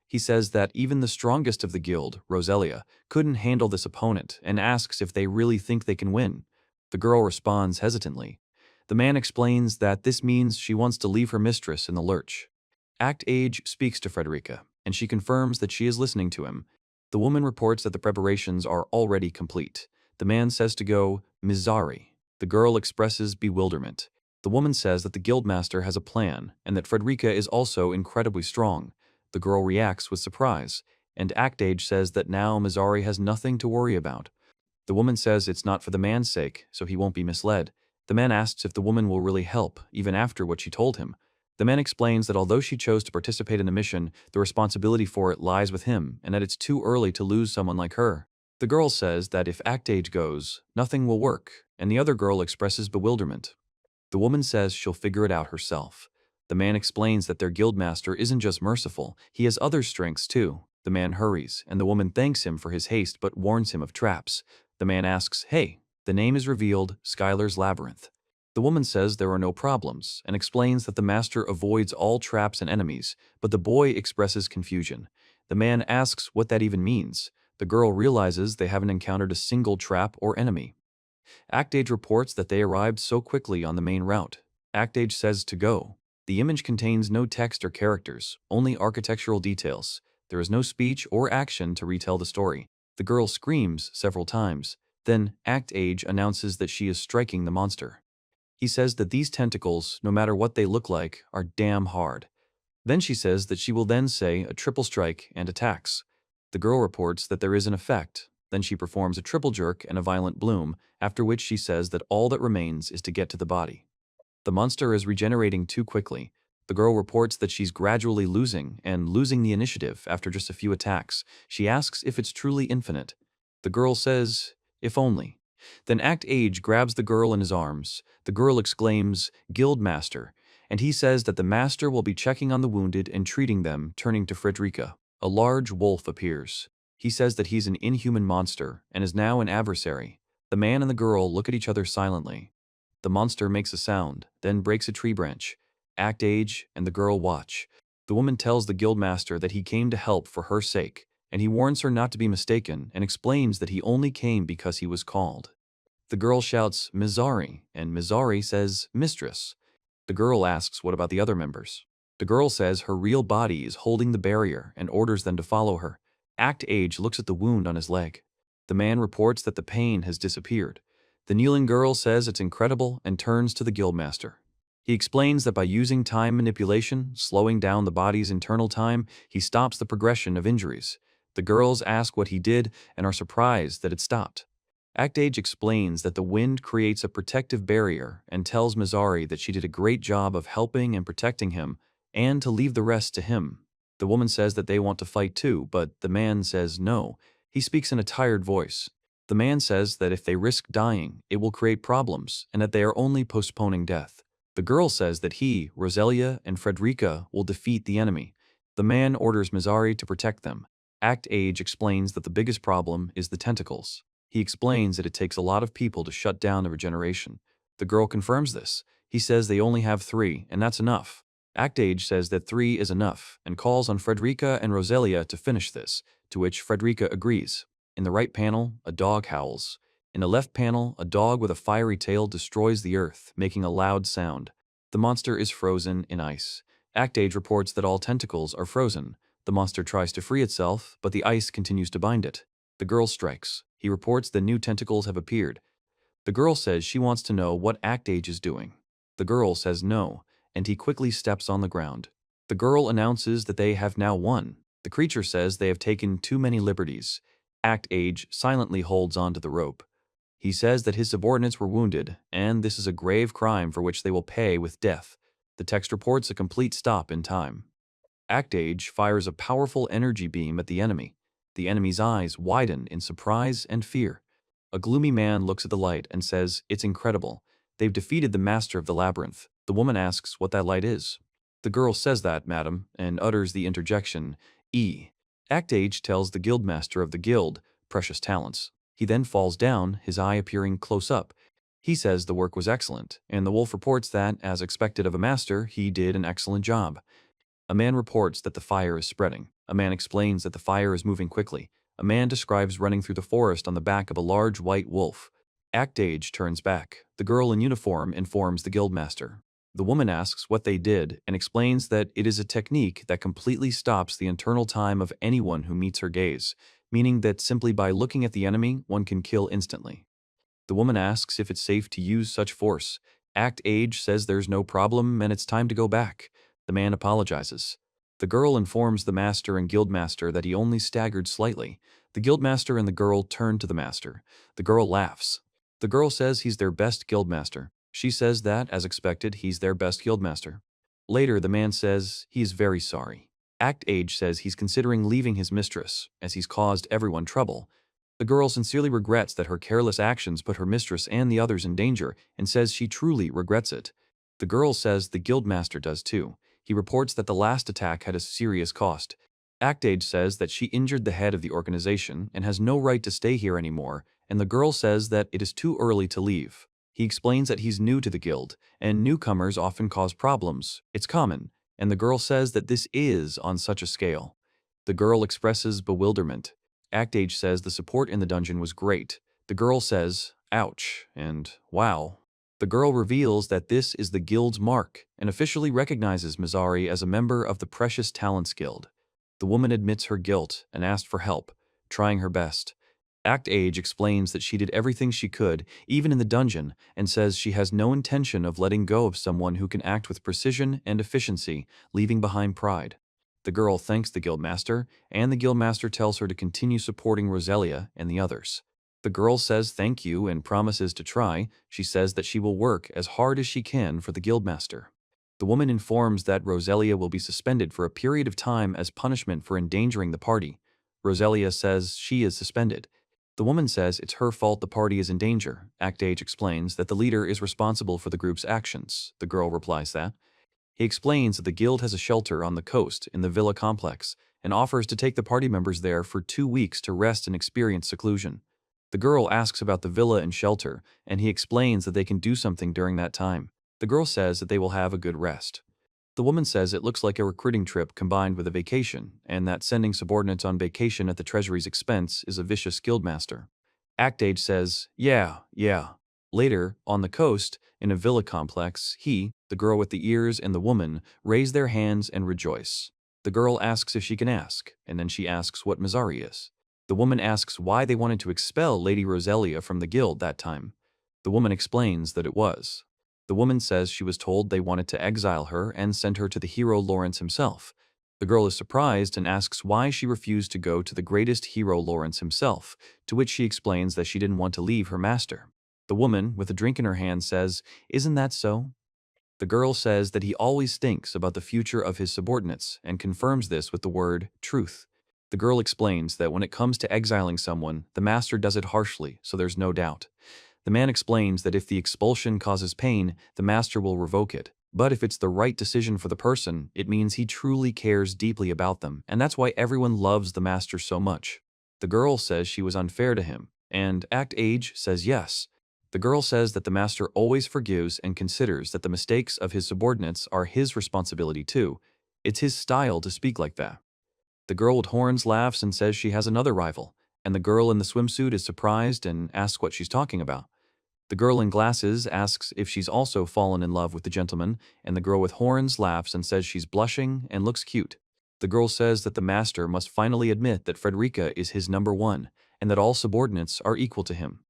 S1: He says that even the strongest of the guild, Roselia, couldn't handle this opponent and asks if they really think they can win. The girl responds hesitantly. The man explains that this means she wants to leave her mistress in the lurch. Actage speaks to Frederica, and she confirms that she is listening to him. The woman reports that the preparations are already complete. The man says to go, Mizari. The girl expresses bewilderment. The woman says that the guildmaster has a plan and that Frederica is also incredibly strong. The girl reacts with surprise, and Actage says that now Mizari has nothing to worry about. The woman says it's not for the man's sake, so he won't be misled. The man asks if the woman will really help, even after what she told him. The man explains that although she chose to participate in the mission, the responsibility for it lies with him, and that it's too early to lose someone like her. The girl says that if Actage goes, nothing will work, and the other girl expresses bewilderment. The woman says she'll figure it out herself. The man explains that their guildmaster isn't just merciful, he has other strengths too. The man hurries, and the woman thanks him for his haste but warns him of traps. The man asks, hey, the name is revealed, Skylar's Labyrinth. The woman says there are no problems, and explains that the master avoids all traps and enemies, but the boy expresses confusion. The man asks what that even means. The girl realizes they haven't encountered a single trap or enemy. Actage reports that they arrived so quickly on the main route. Actage says to go. The image contains no text or characters, only architectural details. There is no speech or action to retell the story. The girl screams several times. Then Actage announces that she is striking the monster. He says that these tentacles, no matter what they look like, are damn hard. Then she says that she will then say a triple strike and attacks. The girl reports that there is an effect. Then she performs a triple jerk and a violent bloom, after which she says that all that remains is to get to the body. The monster is regenerating too quickly. The girl reports that she's gradually losing the initiative after just a few attacks. She asks if it's truly infinite. The girl says, if only. Then Act Age grabs the girl in his arms. The girl exclaims, guildmaster, and he says that the master will be checking on the wounded and treating them, turning to Frederica. A large wolf appears. He says that he's an inhuman monster and is now an adversary. The man and the girl look at each other silently. The monster makes a sound, then breaks a tree branch. Act Age and the girl watch. The woman tells the guildmaster that he came to help for her sake, and he warns her not to be mistaken and explains that he only came because he was called. The girl shouts, Mizari, and Mizari says, mistress. The girl asks what about the other members. The girl says her real body is holding the barrier and orders them to follow her. Act Age looks at the wound on his leg. The man reports that the pain has disappeared. The kneeling girl says it's incredible and turns to the guildmaster. He explains that by using time manipulation, slowing down the body's internal time, he stops the progression of injuries. The girls ask what he did and are surprised that it stopped. Act Age explains that the wind creates a protective barrier and tells Mizari that she did a great job of helping and protecting him and to leave the rest to him. The woman says that they want to fight too, but the man says no. He speaks in a tired voice. The man says that if they risk dying, it will create problems and that they are only postponing death. The girl says that he, Roselia, and Frederica will defeat the enemy. The man orders Mizari to protect them. Act Age explains that the biggest problem is the tentacles. He explains that it takes a lot of people to shut down the regeneration. The girl confirms this. He says they only have 3, and that's enough. Act Age says that 3 is enough, and calls on Frederica and Roselia to finish this, to which Frederica agrees. In the right panel, a dog howls. In the left panel, a dog with a fiery tail destroys the earth, making a loud sound. The monster is frozen in ice. Act Age reports that all tentacles are frozen. The monster tries to free itself, but the ice continues to bind it. The girl strikes. He reports that new tentacles have appeared. The girl says she wants to know what Act Age is doing. The girl says no, and he quickly steps on the ground. The girl announces that they have now won. The creature says they have taken too many liberties. Act Age silently holds on to the rope. He says that his subordinates were wounded, and this is a grave crime for which they will pay with death. The text reports a complete stop in time. Act Age fires a powerful energy beam at the enemy. The enemy's eyes widen in surprise and fear. A gloomy man looks at the light and says, it's incredible. They've defeated the master of the labyrinth. The woman asks what that light is. The girl says that, madam, and utters the interjection, E. Act Age tells the guildmaster of the guild, precious talents. He then falls down, his eye appearing close up. He says the work was excellent, and the wolf reports that, as expected of a master, he did an excellent job. A man reports that the fire is spreading. A man explains that the fire is moving quickly. A man describes running through the forest on the back of a large white wolf. Act Age turns back. The girl in uniform informs the guildmaster. The woman asks what they did and explains that it is a technique that completely stops the internal time of anyone who meets her gaze, meaning that simply by looking at the enemy, one can kill instantly. The woman asks if it's safe to use such force. Act Age says there's no problem and it's time to go back. The man apologizes. The girl informs the master and guildmaster that he only staggered slightly. The guildmaster and the girl turn to the master. The girl laughs. The girl says he's their best guildmaster. She says that, as expected, he's their best guildmaster. Later, the man says he is very sorry. Act Age says he's considering leaving his mistress, as he's caused everyone trouble. The girl sincerely regrets that her careless actions put her mistress and the others in danger, and says she truly regrets it. The girl says the guildmaster does too. He reports that the last attack had a serious cost. Act Age says that she injured the head of the organization and has no right to stay here anymore, and the girl says that it is too early to leave. He explains that he's new to the guild, and newcomers often cause problems. It's common, and the girl says that this is on such a scale. The girl expresses bewilderment. Act Age says the support in the dungeon was great. The girl says, ouch, and wow. The girl reveals that this is the guild's mark and officially recognizes Mizari as a member of the Precious Talents Guild. The woman admits her guilt and asked for help, trying her best. Act Age explains that she did everything she could, even in the dungeon, and says she has no intention of letting go of someone who can act with precision and efficiency, leaving behind pride. The girl thanks the guildmaster, and the guildmaster tells her to continue supporting Roselia and the others. The girl says thank you and promises to try. She says that she will work as hard as she can for the guildmaster. The woman informs that Roselia will be suspended for a period of time as punishment for endangering the party. Roselia says she is suspended. The woman says it's her fault the party is in danger. Act Age explains that the leader is responsible for the group's actions. The girl replies that. He explains that the guild has a shelter on the coast in the villa complex and offers to take the party members there for 2 weeks to rest and experience seclusion. The girl asks about the villa and shelter, and he explains that they can do something during that time. The girl says that they will have a good rest. The woman says it looks like a recruiting trip combined with a vacation, and that sending subordinates on vacation at the treasury's expense is a vicious guildmaster. Act Age says, yeah. Later, on the coast, in a villa complex, he, the girl with the ears, and the woman raise their hands and rejoice. The girl asks if she can ask, and then she asks what Mizari is. The woman asks why they wanted to expel Lady Roselia from the guild that time. The woman explains that it was. The woman says she was told they wanted to exile her and send her to the hero Lawrence himself. The girl is surprised and asks why she refused to go to the greatest hero Lawrence himself, to which she explains that she didn't want to leave her master. The woman, with a drink in her hand, says, "Isn't that so?" The girl says that he always thinks about the future of his subordinates and confirms this with the word truth. The girl explains that when it comes to exiling someone, the master does it harshly, so there's no doubt. The man explains that if the expulsion causes pain, the master will revoke it. But if it's the right decision for the person, it means he truly cares deeply about them, and that's why everyone loves the master so much. The girl says she was unfair to him, and Act Age says yes. The girl says that the master always forgives and considers that the mistakes of his subordinates are his responsibility too. It's his style to speak like that. The girl with horns laughs and says she has another rival, and the girl in the swimsuit is surprised and asks what she's talking about. The girl in glasses asks if she's also fallen in love with the gentleman, and the girl with horns laughs and says she's blushing and looks cute. The girl says that the master must finally admit that Frederica is his number one, and that all subordinates are equal to him.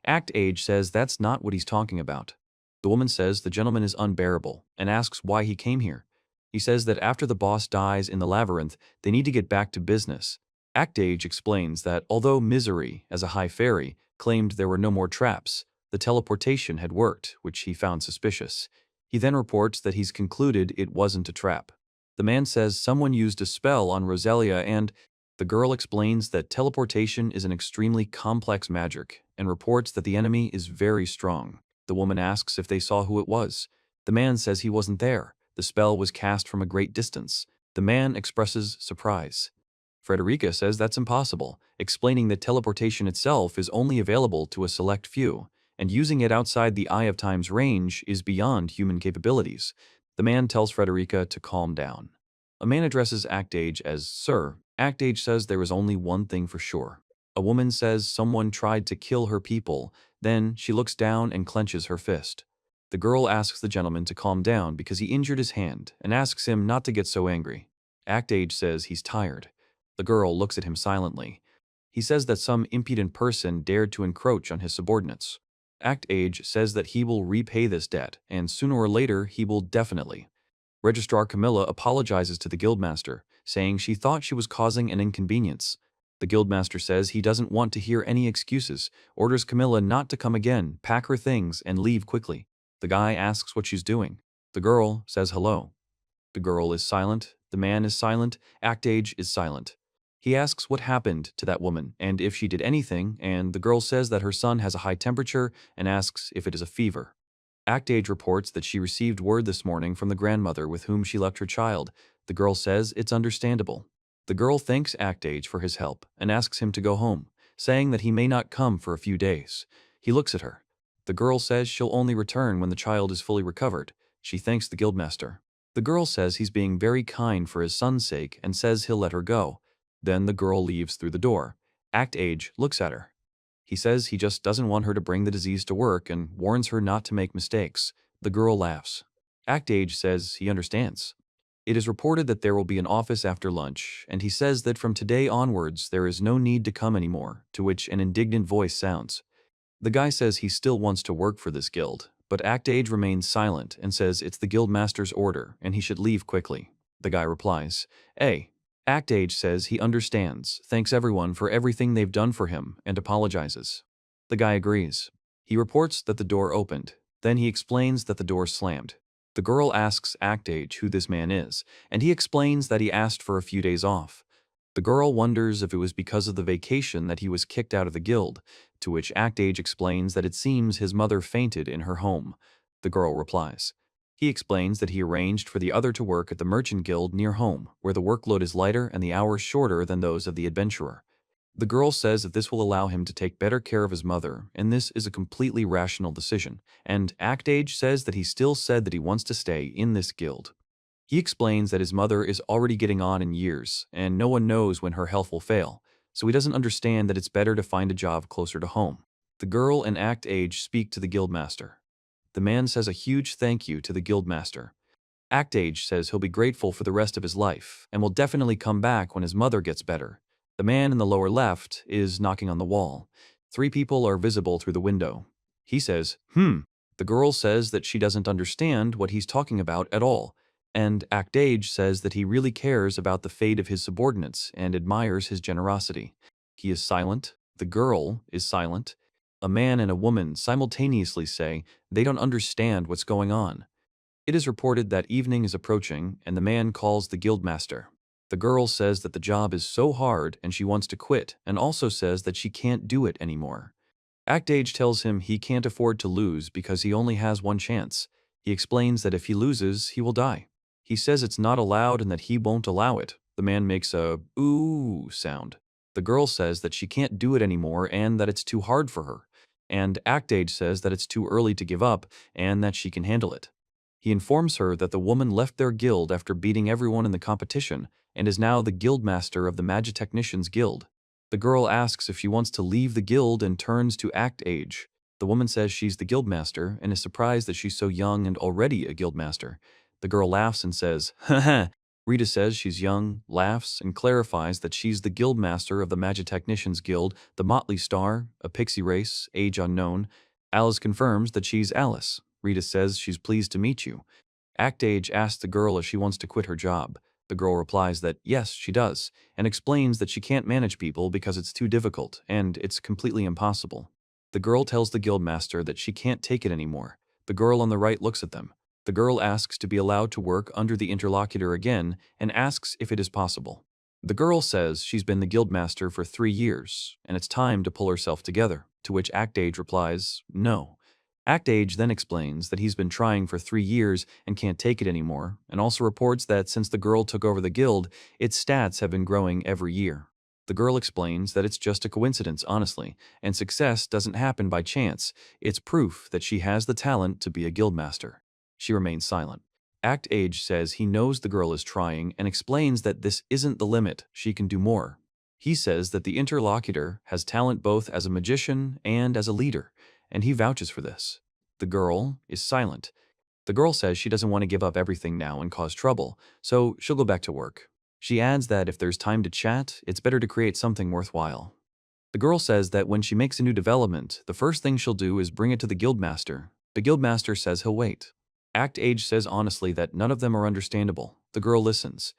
S1: Act Age says that's not what he's talking about. The woman says the gentleman is unbearable and asks why he came here. He says that after the boss dies in the labyrinth, they need to get back to business. Act Age explains that although Misery, as a high fairy, claimed there were no more traps, the teleportation had worked, which he found suspicious. He then reports that he's concluded it wasn't a trap. The man says someone used a spell on Roselia, and the girl explains that teleportation is an extremely complex magic and reports that the enemy is very strong. The woman asks if they saw who it was. The man says he wasn't there. The spell was cast from a great distance. The man expresses surprise. Frederica says that's impossible, explaining that teleportation itself is only available to a select few, and using it outside the Eye of Time's range is beyond human capabilities. The man tells Frederica to calm down. A man addresses Act Age as Sir. Act Age says there is only one thing for sure. A woman says someone tried to kill her people, then she looks down and clenches her fist. The girl asks the gentleman to calm down because he injured his hand and asks him not to get so angry. Act Age says he's tired. The girl looks at him silently. He says that some impudent person dared to encroach on his subordinates. Act Age says that he will repay this debt, and sooner or later he will definitely. Registrar Camilla apologizes to the guildmaster, saying she thought she was causing an inconvenience. The guildmaster says he doesn't want to hear any excuses, orders Camilla not to come again, pack her things, and leave quickly. The guy asks what she's doing. The girl says hello. The girl is silent, the man is silent, Act Age is silent. He asks what happened to that woman and if she did anything, and the girl says that her son has a high temperature and asks if it is a fever. Act Age reports that she received word this morning from the grandmother with whom she left her child. The girl says it's understandable. The girl thanks Act Age for his help and asks him to go home, saying that he may not come for a few days. He looks at her. The girl says she'll only return when the child is fully recovered. She thanks the guildmaster. The girl says he's being very kind for his son's sake and says he'll let her go. Then the girl leaves through the door. Act Age looks at her. He says he just doesn't want her to bring the disease to work and warns her not to make mistakes. The girl laughs. Act Age says he understands. It is reported that there will be an office after lunch, and he says that from today onwards there is no need to come anymore, to which an indignant voice sounds. The guy says he still wants to work for this guild, but Act Age remains silent and says it's the guildmaster's order and he should leave quickly. The guy replies, "Hey." Act Age says he understands, thanks everyone for everything they've done for him, and apologizes. The guy agrees. He reports that the door opened. Then he explains that the door slammed. The girl asks Act Age who this man is, and he explains that he asked for a few days off. The girl wonders if it was because of the vacation that he was kicked out of the guild, to which Act Age explains that it seems his mother fainted in her home. The girl replies. He explains that he arranged for the other to work at the merchant guild near home, where the workload is lighter and the hours shorter than those of the adventurer. The girl says that this will allow him to take better care of his mother, and this is a completely rational decision, and Act Age says that he still said that he wants to stay in this guild. He explains that his mother is already getting on in years, and no one knows when her health will fail, so he doesn't understand that it's better to find a job closer to home. The girl and Act Age speak to the guildmaster. The man says a huge thank you to the guildmaster. Act Age says he'll be grateful for the rest of his life, and will definitely come back when his mother gets better. The man in the lower left is knocking on the wall. 3 people are visible through the window. He says, The girl says that she doesn't understand what he's talking about at all, and Act Age says that he really cares about the fate of his subordinates and admires his generosity. He is silent. The girl is silent. A man and a woman simultaneously say they don't understand what's going on. It is reported that evening is approaching, and the man calls the guildmaster. The girl says that the job is so hard and she wants to quit, and also says that she can't do it anymore. Act Age tells him he can't afford to lose because he only has one chance. He explains that if he loses, he will die. He says it's not allowed and that he won't allow it. The man makes a ooh sound. The girl says that she can't do it anymore and that it's too hard for her. And Act Age says that it's too early to give up and that she can handle it. He informs her that the woman left their guild after beating everyone in the competition and is now the guildmaster of the Magitechnicians Guild. The girl asks if she wants to leave the guild and turns to Act Age. The woman says she's the guildmaster and is surprised that she's so young and already a guildmaster. The girl laughs and says, haha. Rita says she's young, laughs, and clarifies that she's the guildmaster of the Magitechnicians Guild, the Motley Star, a pixie race, age unknown. Alice confirms that she's Alice. Rita says she's pleased to meet you. Act Age asks the girl if she wants to quit her job. The girl replies that yes, she does, and explains that she can't manage people because it's too difficult, and it's completely impossible. The girl tells the guildmaster that she can't take it anymore. The girl on the right looks at them. The girl asks to be allowed to work under the interlocutor again, and asks if it is possible. The girl says she's been the guildmaster for 3 years, and it's time to pull herself together, to which Act Age replies, no. Act Age then explains that he's been trying for 3 years and can't take it anymore, and also reports that since the girl took over the guild, its stats have been growing every year. The girl explains that it's just a coincidence, honestly, and success doesn't happen by chance. It's proof that she has the talent to be a guildmaster. She remains silent. Act Age says he knows the girl is trying and explains that this isn't the limit, she can do more. He says that the interlocutor has talent both as a magician and as a leader, and he vouches for this. The girl is silent. The girl says she doesn't want to give up everything now and cause trouble, so she'll go back to work. She adds that if there's time to chat, it's better to create something worthwhile. The girl says that when she makes a new development, the first thing she'll do is bring it to the guildmaster. The guildmaster says he'll wait. Act Age says honestly that none of them are understandable. The girl listens.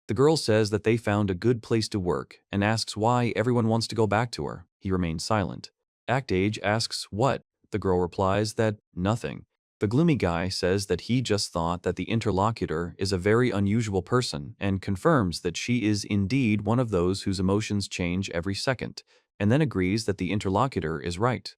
S1: The girl says that they found a good place to work and asks why everyone wants to go back to her. He remains silent. Act Age asks what? The girl replies that nothing. The gloomy guy says that he just thought that the interlocutor is a very unusual person and confirms that she is indeed one of those whose emotions change every second, and then agrees that the interlocutor is right.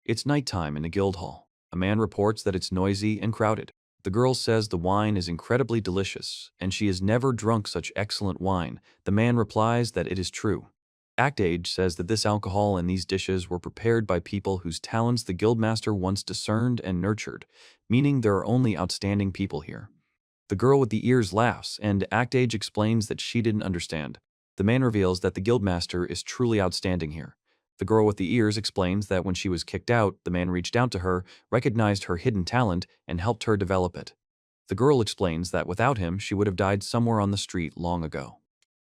S1: It's nighttime in the guild hall. A man reports that it's noisy and crowded. The girl says the wine is incredibly delicious, and she has never drunk such excellent wine. The man replies that it is true. Act Age says that this alcohol and these dishes were prepared by people whose talents the guildmaster once discerned and nurtured, meaning there are only outstanding people here. The girl with the ears laughs, and Act Age explains that she didn't understand. The man reveals that the guildmaster is truly outstanding here. The girl with the ears explains that when she was kicked out, the man reached out to her, recognized her hidden talent, and helped her develop it. The girl explains that without him, she would have died somewhere on the street long ago.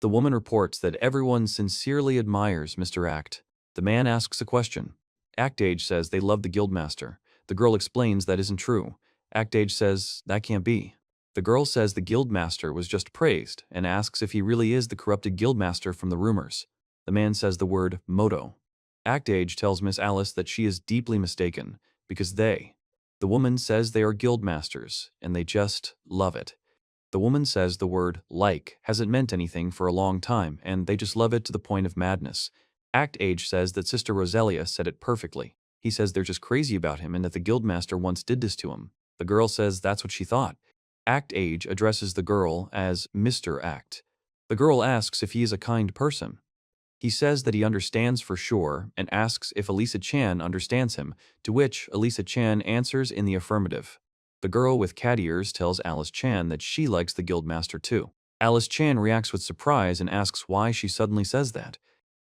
S1: The woman reports that everyone sincerely admires Mr. Act. The man asks a question. Act Age says they love the guildmaster. The girl explains that isn't true. Act Age says that can't be. The girl says the guildmaster was just praised and asks if he really is the corrupted guildmaster from the rumors. The man says the word moto. Act Age tells Miss Alice that she is deeply mistaken because they, The woman says they are guildmasters, and they just love it. The woman says the word like hasn't meant anything for a long time, and they just love it to the point of madness. Act Age says that Sister Roselia said it perfectly. He says they're just crazy about him and that the guildmaster once did this to him. The girl says that's what she thought. Act Age addresses the girl as Mr. Act. The girl asks if he is a kind person. He says that he understands for sure and asks if Elisa Chan understands him, to which Elisa Chan answers in the affirmative. The girl with cat ears tells Alice Chan that she likes the guildmaster too. Alice Chan reacts with surprise and asks why she suddenly says that.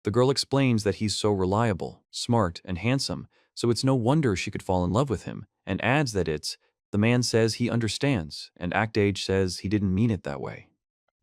S1: The girl explains that he's so reliable, smart, and handsome, so it's no wonder she could fall in love with him, and adds that the man says he understands, and Act Age says he didn't mean it that way.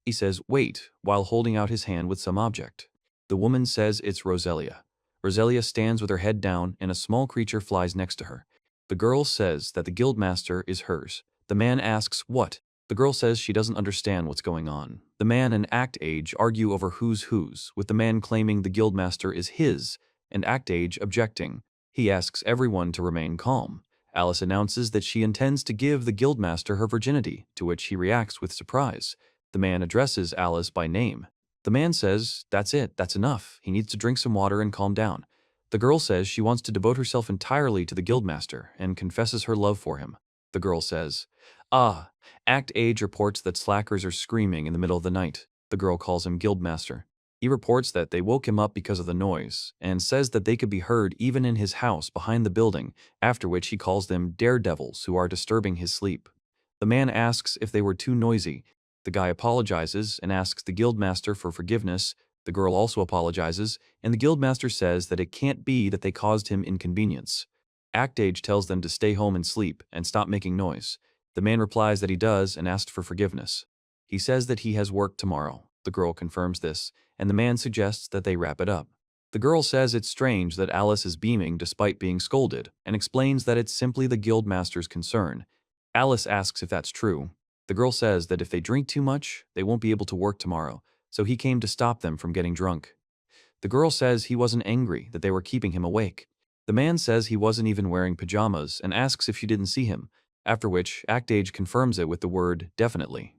S1: He says, wait, while holding out his hand with some object. The woman says it's Roselia. Roselia stands with her head down, and a small creature flies next to her. The girl says that the guildmaster is hers. The man asks what? The girl says she doesn't understand what's going on. The man and Act Age argue over who's whose, with the man claiming the guildmaster is his, and Act Age objecting. He asks everyone to remain calm. Alice announces that she intends to give the guildmaster her virginity, to which he reacts with surprise. The man addresses Alice by name. The man says, that's it, that's enough. He needs to drink some water and calm down. The girl says she wants to devote herself entirely to the guildmaster and confesses her love for him. The girl says, ah. Act Age reports that slackers are screaming in the middle of the night. The girl calls him guildmaster. He reports that they woke him up because of the noise and says that they could be heard even in his house behind the building, after which he calls them daredevils who are disturbing his sleep. The man asks if they were too noisy. The guy apologizes and asks the guildmaster for forgiveness. The girl also apologizes, and the guildmaster says that it can't be that they caused him inconvenience. Act Age tells them to stay home and sleep and stop making noise. The man replies that he does and asks for forgiveness. He says that he has work tomorrow. The girl confirms this, and the man suggests that they wrap it up. The girl says it's strange that Alice is beaming despite being scolded, and explains that it's simply the guildmaster's concern. Alice asks if that's true. The girl says that if they drink too much, they won't be able to work tomorrow, so he came to stop them from getting drunk. The girl says he wasn't angry, that they were keeping him awake. The man says he wasn't even wearing pajamas and asks if she didn't see him, after which Act Age confirms it with the word definitely.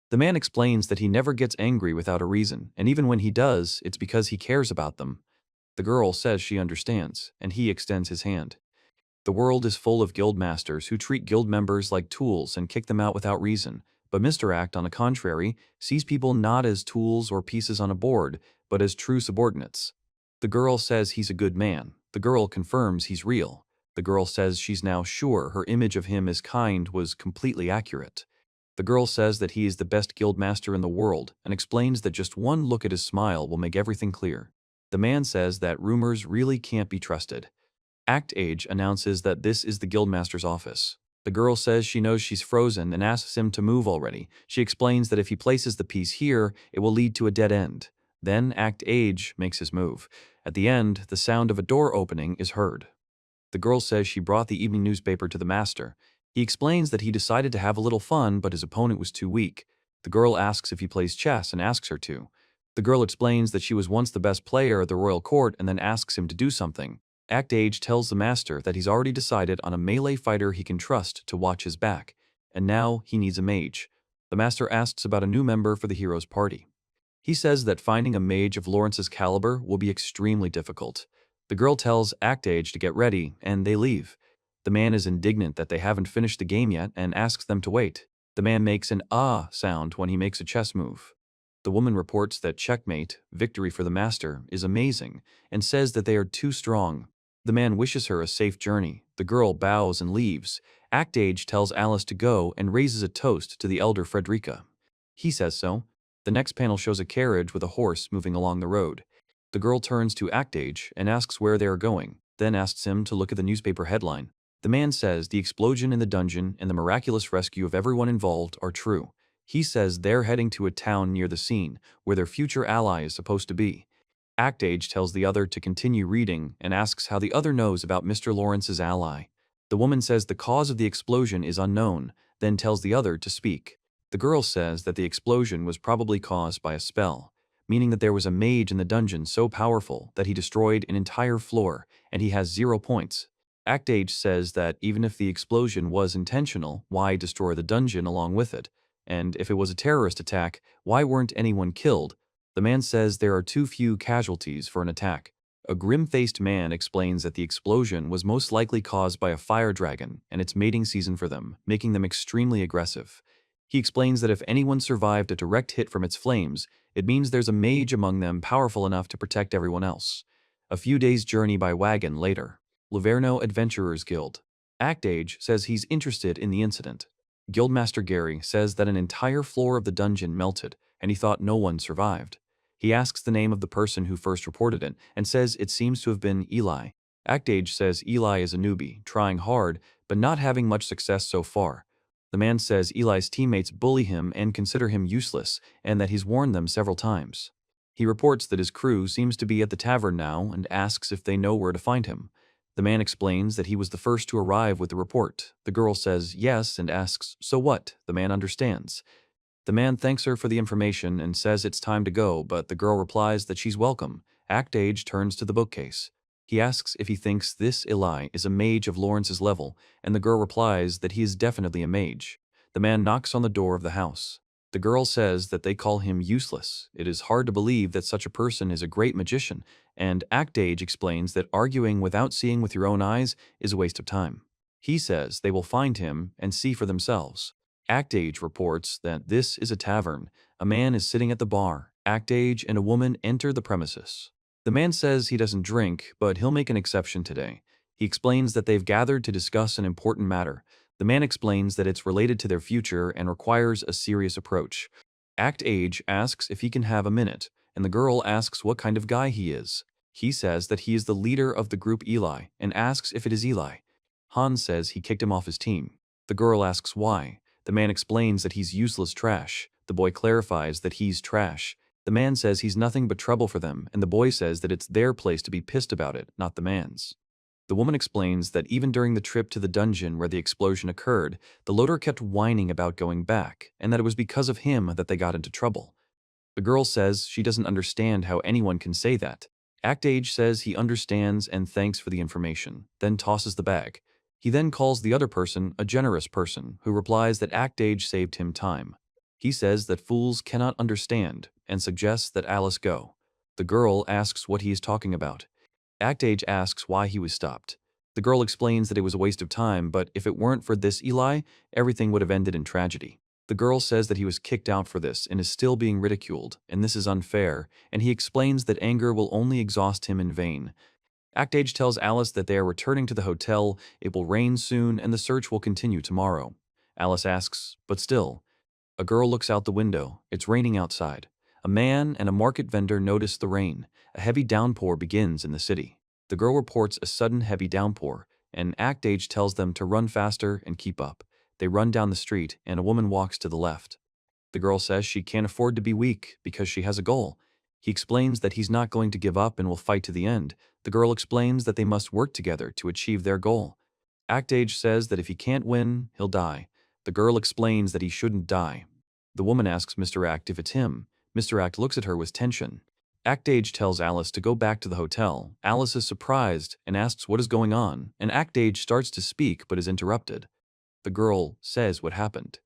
S1: The man explains that he never gets angry without a reason, and even when he does, it's because he cares about them. The girl says she understands, and he extends his hand. The world is full of guildmasters who treat guild members like tools and kick them out without reason, but Mr. Act, on the contrary, sees people not as tools or pieces on a board, but as true subordinates. The girl says he's a good man. The girl confirms he's real. The girl says she's now sure her image of him as kind was completely accurate. The girl says that he is the best guildmaster in the world and explains that just one look at his smile will make everything clear. The man says that rumors really can't be trusted. Act Age announces that this is the guildmaster's office. The girl says she knows she's frozen and asks him to move already. She explains that if he places the piece here, it will lead to a dead end. Then Act Age makes his move. At the end, the sound of a door opening is heard. The girl says she brought the evening newspaper to the master. He explains that he decided to have a little fun, but his opponent was too weak. The girl asks if he plays chess and asks her to. The girl explains that she was once the best player at the royal court and then asks him to do something. Act Age tells the master that he's already decided on a melee fighter he can trust to watch his back, and now he needs a mage. The master asks about a new member for the hero's party. He says that finding a mage of Lawrence's caliber will be extremely difficult. The girl tells Act Age to get ready, and they leave. The man is indignant that they haven't finished the game yet and asks them to wait. The man makes an ah sound when he makes a chess move. The woman reports that checkmate, victory for the master, is amazing, and says that they are too strong. The man wishes her a safe journey. The girl bows and leaves. Act Age tells Alice to go and raises a toast to the elder Frederica. He says so. The next panel shows a carriage with a horse moving along the road. The girl turns to Act Age and asks where they are going, then asks him to look at the newspaper headline. The man says the explosion in the dungeon and the miraculous rescue of everyone involved are true. He says they're heading to a town near the scene, where their future ally is supposed to be. Act Age tells the other to continue reading and asks how the other knows about Mr. Lawrence's ally. The woman says the cause of the explosion is unknown, then tells the other to speak. The girl says that the explosion was probably caused by a spell, meaning that there was a mage in the dungeon so powerful that he destroyed an entire floor, and he has 0 points. Actage says that even if the explosion was intentional, why destroy the dungeon along with it? And if it was a terrorist attack, why weren't anyone killed? The man says there are too few casualties for an attack. A grim-faced man explains that the explosion was most likely caused by a fire dragon and it's mating season for them, making them extremely aggressive. He explains that if anyone survived a direct hit from its flames, it means there's a mage among them powerful enough to protect everyone else. A few days' journey by wagon later. Laverno Adventurers Guild. Actage says he's interested in the incident. Guildmaster Gary says that an entire floor of the dungeon melted and he thought no one survived. He asks the name of the person who first reported it and says it seems to have been Eli. Actage says Eli is a newbie, trying hard, but not having much success so far. The man says Eli's teammates bully him and consider him useless, and that he's warned them several times. He reports that his crew seems to be at the tavern now and asks if they know where to find him. The man explains that he was the first to arrive with the report. The girl says yes and asks, "So what?" The man understands. The man thanks her for the information and says it's time to go, but the girl replies that she's welcome. Actage turns to the bookcase. He asks if he thinks this Eli is a mage of Lawrence's level, and the girl replies that he is definitely a mage. The man knocks on the door of the house. The girl says that they call him useless. It is hard to believe that such a person is a great magician, and Actage explains that arguing without seeing with your own eyes is a waste of time. He says they will find him and see for themselves. Actage reports that this is a tavern. A man is sitting at the bar. Actage and a woman enter the premises. The man says he doesn't drink, but he'll make an exception today. He explains that they've gathered to discuss an important matter. The man explains that it's related to their future and requires a serious approach. Actage asks if he can have a minute, and the girl asks what kind of guy he is. He says that he is the leader of the group Eli, and asks if it is Eli. Han says he kicked him off his team. The girl asks why. The man explains that he's useless trash. The boy clarifies that he's trash. The man says he's nothing but trouble for them, and the boy says that it's their place to be pissed about it, not the man's. The woman explains that even during the trip to the dungeon where the explosion occurred, the loader kept whining about going back, and that it was because of him that they got into trouble. The girl says she doesn't understand how anyone can say that. Actage says he understands and thanks for the information, then tosses the bag. He then calls the other person a generous person, who replies that Actage saved him time. He says that fools cannot understand, and suggests that Alice go. The girl asks what he is talking about. Actage asks why he was stopped. The girl explains that it was a waste of time, but if it weren't for this Eli, everything would have ended in tragedy. The girl says that he was kicked out for this and is still being ridiculed, and this is unfair, and he explains that anger will only exhaust him in vain. Actage tells Alice that they are returning to the hotel, it will rain soon, and the search will continue tomorrow. Alice asks, but still. A girl looks out the window. It's raining outside. A man and a market vendor notice the rain. A heavy downpour begins in the city. The girl reports a sudden heavy downpour, and Actage tells them to run faster and keep up. They run down the street, and a woman walks to the left. The girl says she can't afford to be weak because she has a goal. He explains that he's not going to give up and will fight to the end. The girl explains that they must work together to achieve their goal. Actage says that if he can't win, he'll die. The girl explains that he shouldn't die. The woman asks Mr. Act if it's him. Mr. Act looks at her with tension. Actage tells Alice to go back to the hotel. Alice is surprised and asks what is going on, and Actage starts to speak but is interrupted. The girl says what happened.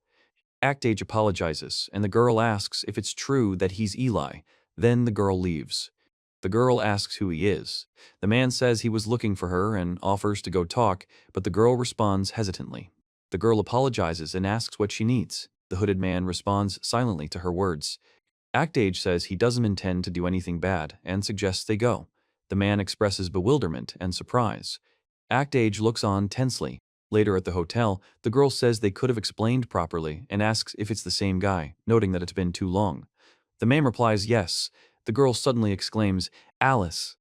S1: Actage apologizes, and the girl asks if it's true that he's Eli. Then the girl leaves. The girl asks who he is. The man says he was looking for her and offers to go talk, but the girl responds hesitantly. The girl apologizes and asks what she needs. The hooded man responds silently to her words. Actage says he doesn't intend to do anything bad and suggests they go. The man expresses bewilderment and surprise. Actage looks on tensely. Later at the hotel, the girl says they could have explained properly and asks if it's the same guy, noting that it's been too long. The man replies yes. The girl suddenly exclaims, "Alice!"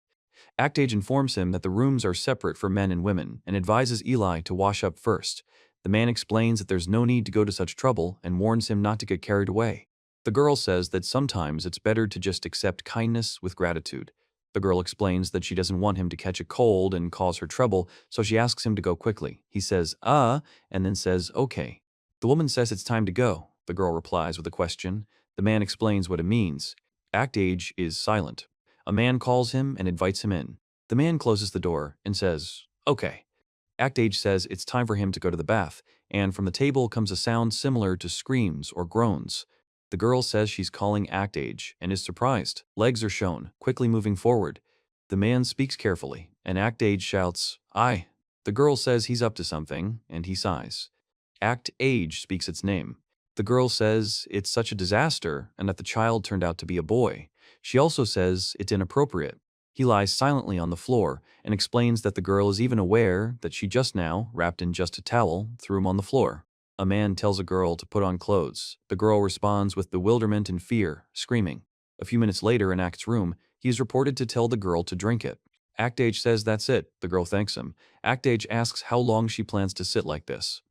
S1: Actage informs him that the rooms are separate for men and women and advises Eli to wash up first. The man explains that there's no need to go to such trouble and warns him not to get carried away. The girl says that sometimes it's better to just accept kindness with gratitude. The girl explains that she doesn't want him to catch a cold and cause her trouble, so she asks him to go quickly. He says, and then says, okay. The woman says it's time to go. The girl replies with a question. The man explains what it means. Actage is silent. A man calls him and invites him in. The man closes the door and says, okay. Act Age says it's time for him to go to the bath, and from the table comes a sound similar to screams or groans. The girl says she's calling Act Age and is surprised. Legs are shown, quickly moving forward. The man speaks carefully, and Act Age shouts, "Aye." The girl says he's up to something, and he sighs. Act Age speaks its name. The girl says it's such a disaster and that the child turned out to be a boy. She also says it's inappropriate. He lies silently on the floor and explains that the girl is even aware that she just now, wrapped in just a towel, threw him on the floor. A man tells a girl to put on clothes. The girl responds with bewilderment and fear, screaming. A few minutes later in Act's room, he is reported to tell the girl to drink it. Act Age says that's it. The girl thanks him. Act Age asks how long she plans to sit like this.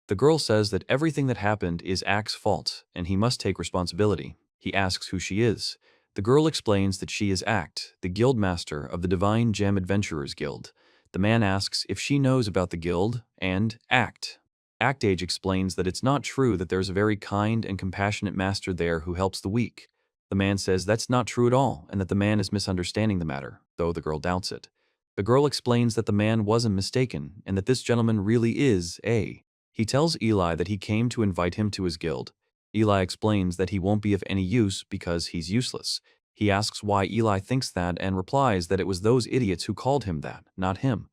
S1: The girl says that everything that happened is Act's fault, and he must take responsibility. He asks who she is. The girl explains that she is Act, the guildmaster of the Divine Gem Adventurers Guild. The man asks if she knows about the guild, and Act. Act Age explains that it's not true that there's a very kind and compassionate master there who helps the weak. The man says that's not true at all, and that the man is misunderstanding the matter, though the girl doubts it. The girl explains that the man wasn't mistaken, and that this gentleman really is A. He tells Eli that he came to invite him to his guild. Eli explains that he won't be of any use because he's useless. He asks why Eli thinks that and replies that it was those idiots who called him that, not him.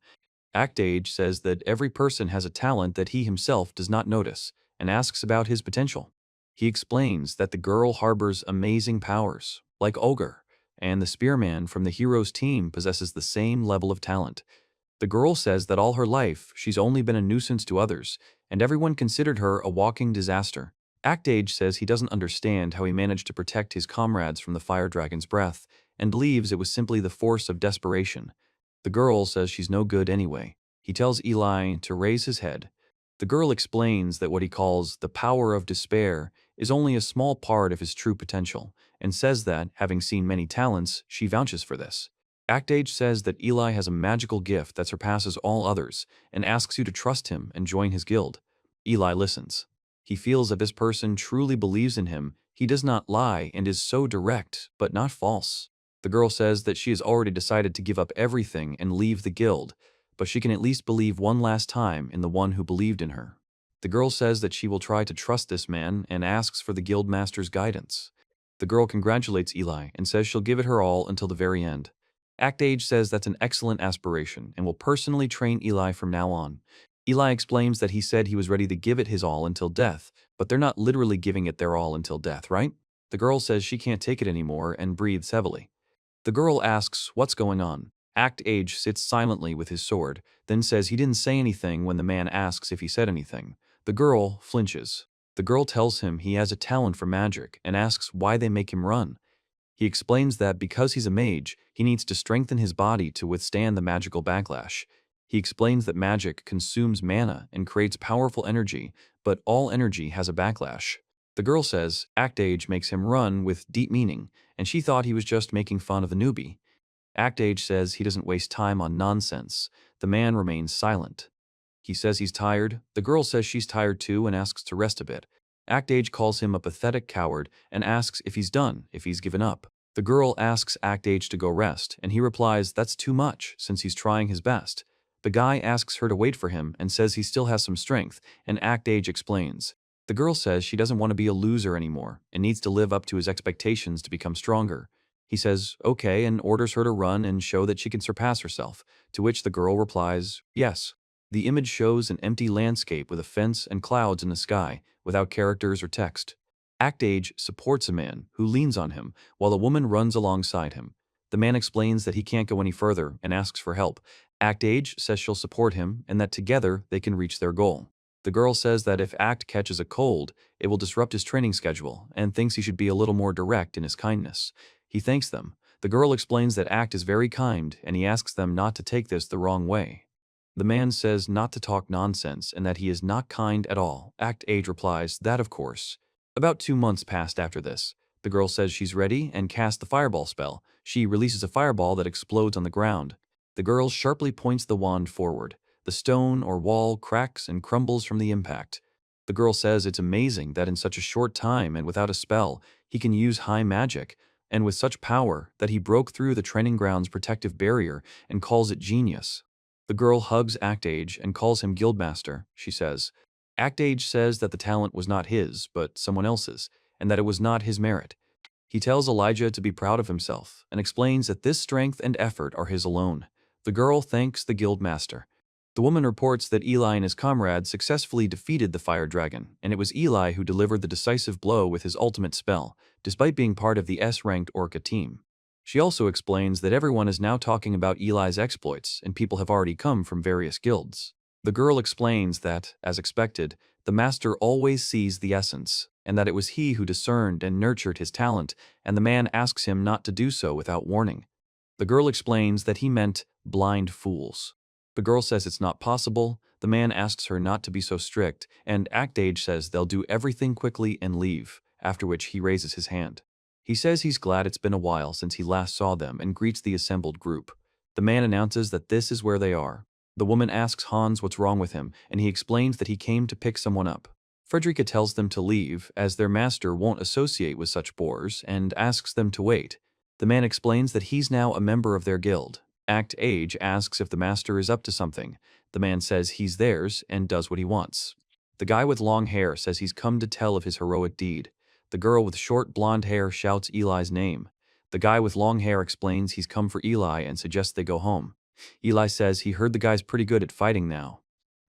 S1: Act Age says that every person has a talent that he himself does not notice and asks about his potential. He explains that the girl harbors amazing powers, like Ogre, and the spearman from the hero's team possesses the same level of talent. The girl says that all her life she's only been a nuisance to others, and everyone considered her a walking disaster. Act Age says he doesn't understand how he managed to protect his comrades from the fire dragon's breath, and believes it was simply the force of desperation. The girl says she's no good anyway. He tells Eli to raise his head. The girl explains that what he calls the power of despair is only a small part of his true potential, and says that, having seen many talents, she vouches for this. Act Age says that Eli has a magical gift that surpasses all others, and asks you to trust him and join his guild. Eli listens. He feels if this person truly believes in him, he does not lie and is so direct, but not false. The girl says that she has already decided to give up everything and leave the guild, but she can at least believe one last time in the one who believed in her. The girl says that she will try to trust this man and asks for the guildmaster's guidance. The girl congratulates Eli and says she'll give it her all until the very end. Act Age says that's an excellent aspiration and will personally train Eli from now on. Eli explains that he said he was ready to give it his all until death, but they're not literally giving it their all until death, right? The girl says she can't take it anymore and breathes heavily. The girl asks what's going on. Act Age sits silently with his sword, then says he didn't say anything when the man asks if he said anything. The girl flinches. The girl tells him he has a talent for magic and asks why they make him run. He explains that because he's a mage, he needs to strengthen his body to withstand the magical backlash. He explains that magic consumes mana and creates powerful energy, but all energy has a backlash. The girl says Act Age makes him run with deep meaning, and she thought he was just making fun of the newbie. Act Age says he doesn't waste time on nonsense. The man remains silent. He says he's tired. The girl says she's tired too and asks to rest a bit. Act Age calls him a pathetic coward and asks if he's done, if he's given up. The girl asks Act Age to go rest, and he replies that's too much since he's trying his best. The guy asks her to wait for him and says he still has some strength, and Act Age explains. The girl says she doesn't want to be a loser anymore and needs to live up to his expectations to become stronger. He says okay and orders her to run and show that she can surpass herself, to which the girl replies yes. The image shows an empty landscape with a fence and clouds in the sky, without characters or text. Act Age supports a man who leans on him while a woman runs alongside him. The man explains that he can't go any further and asks for help. Act Age says she'll support him and that together they can reach their goal. The girl says that if Act catches a cold, it will disrupt his training schedule and thinks he should be a little more direct in his kindness. He thanks them. The girl explains that Act is very kind and he asks them not to take this the wrong way. The man says not to talk nonsense and that he is not kind at all. Act Age replies that of course. About 2 months passed after this. The girl says she's ready and casts the fireball spell. She releases a fireball that explodes on the ground. The girl sharply points the wand forward. The stone or wall cracks and crumbles from the impact. The girl says it's amazing that in such a short time and without a spell, he can use high magic, and with such power that he broke through the training ground's protective barrier and calls it genius. The girl hugs Act Age and calls him guildmaster, she says. Act Age says that the talent was not his, but someone else's, and that it was not his merit. He tells Elijah to be proud of himself and explains that this strength and effort are his alone. The girl thanks the guildmaster. The woman reports that Eli and his comrades successfully defeated the fire dragon, and it was Eli who delivered the decisive blow with his ultimate spell, despite being part of the S-ranked Orca team. She also explains that everyone is now talking about Eli's exploits, and people have already come from various guilds. The girl explains that, as expected, the master always sees the essence, and that it was he who discerned and nurtured his talent, and the man asks him not to do so without warning. The girl explains that he meant blind fools. The girl says it's not possible, the man asks her not to be so strict, and Act Age says they'll do everything quickly and leave, after which he raises his hand. He says he's glad it's been a while since he last saw them and greets the assembled group. The man announces that this is where they are. The woman asks Hans what's wrong with him, and he explains that he came to pick someone up. Frederica tells them to leave, as their master won't associate with such boors, and asks them to wait. The man explains that he's now a member of their guild. Act Age asks if the master is up to something. The man says he's theirs and does what he wants. The guy with long hair says he's come to tell of his heroic deed. The girl with short blonde hair shouts Eli's name. The guy with long hair explains he's come for Eli and suggests they go home. Eli says he heard the guy's pretty good at fighting now.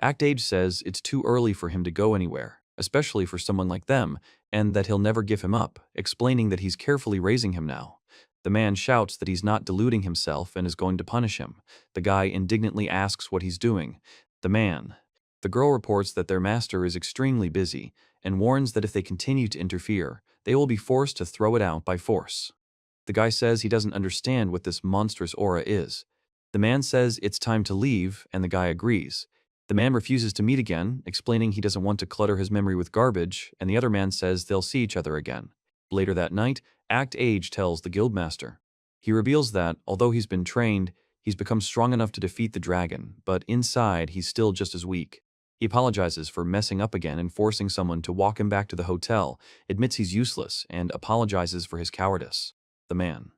S1: Act Age says it's too early for him to go anywhere, especially for someone like them, and that he'll never give him up, explaining that he's carefully raising him now. The man shouts that he's not deluding himself and is going to punish him. The guy indignantly asks what he's doing. The girl reports that their master is extremely busy and warns that if they continue to interfere, they will be forced to throw it out by force. The guy says he doesn't understand what this monstrous aura is. The man says it's time to leave, and the guy agrees. The man refuses to meet again, explaining he doesn't want to clutter his memory with garbage, and the other man says they'll see each other again. Later that night, Act Age tells the guildmaster. He reveals that, although he's been trained, he's become strong enough to defeat the dragon, but inside he's still just as weak. He apologizes for messing up again and forcing someone to walk him back to the hotel, admits he's useless, and apologizes for his cowardice. The man.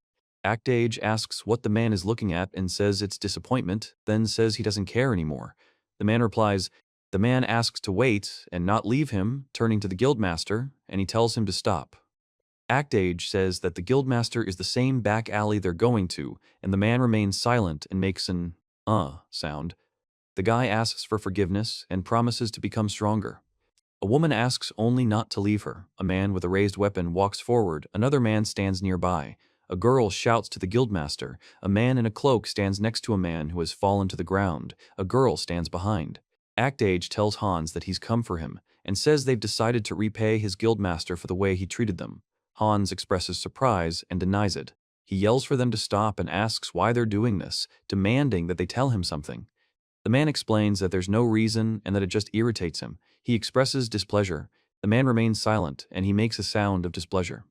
S1: Act Age asks what the man is looking at and says it's disappointment, then says he doesn't care anymore. The man replies, the man asks to wait and not leave him, turning to the guildmaster, and he tells him to stop. Act Age says that the guildmaster is the same back alley they're going to, and the man remains silent and makes an sound. The guy asks for forgiveness and promises to become stronger. A woman asks only not to leave her. A man with a raised weapon walks forward. Another man stands nearby. A girl shouts to the guildmaster. A man in a cloak stands next to a man who has fallen to the ground. A girl stands behind. Act Age tells Hans that he's come for him and says they've decided to repay his guildmaster for the way he treated them. Hans expresses surprise and denies it. He yells for them to stop and asks why they're doing this, demanding that they tell him something. The man explains that there's no reason and that it just irritates him. He expresses displeasure. The man remains silent, and he makes a sound of displeasure.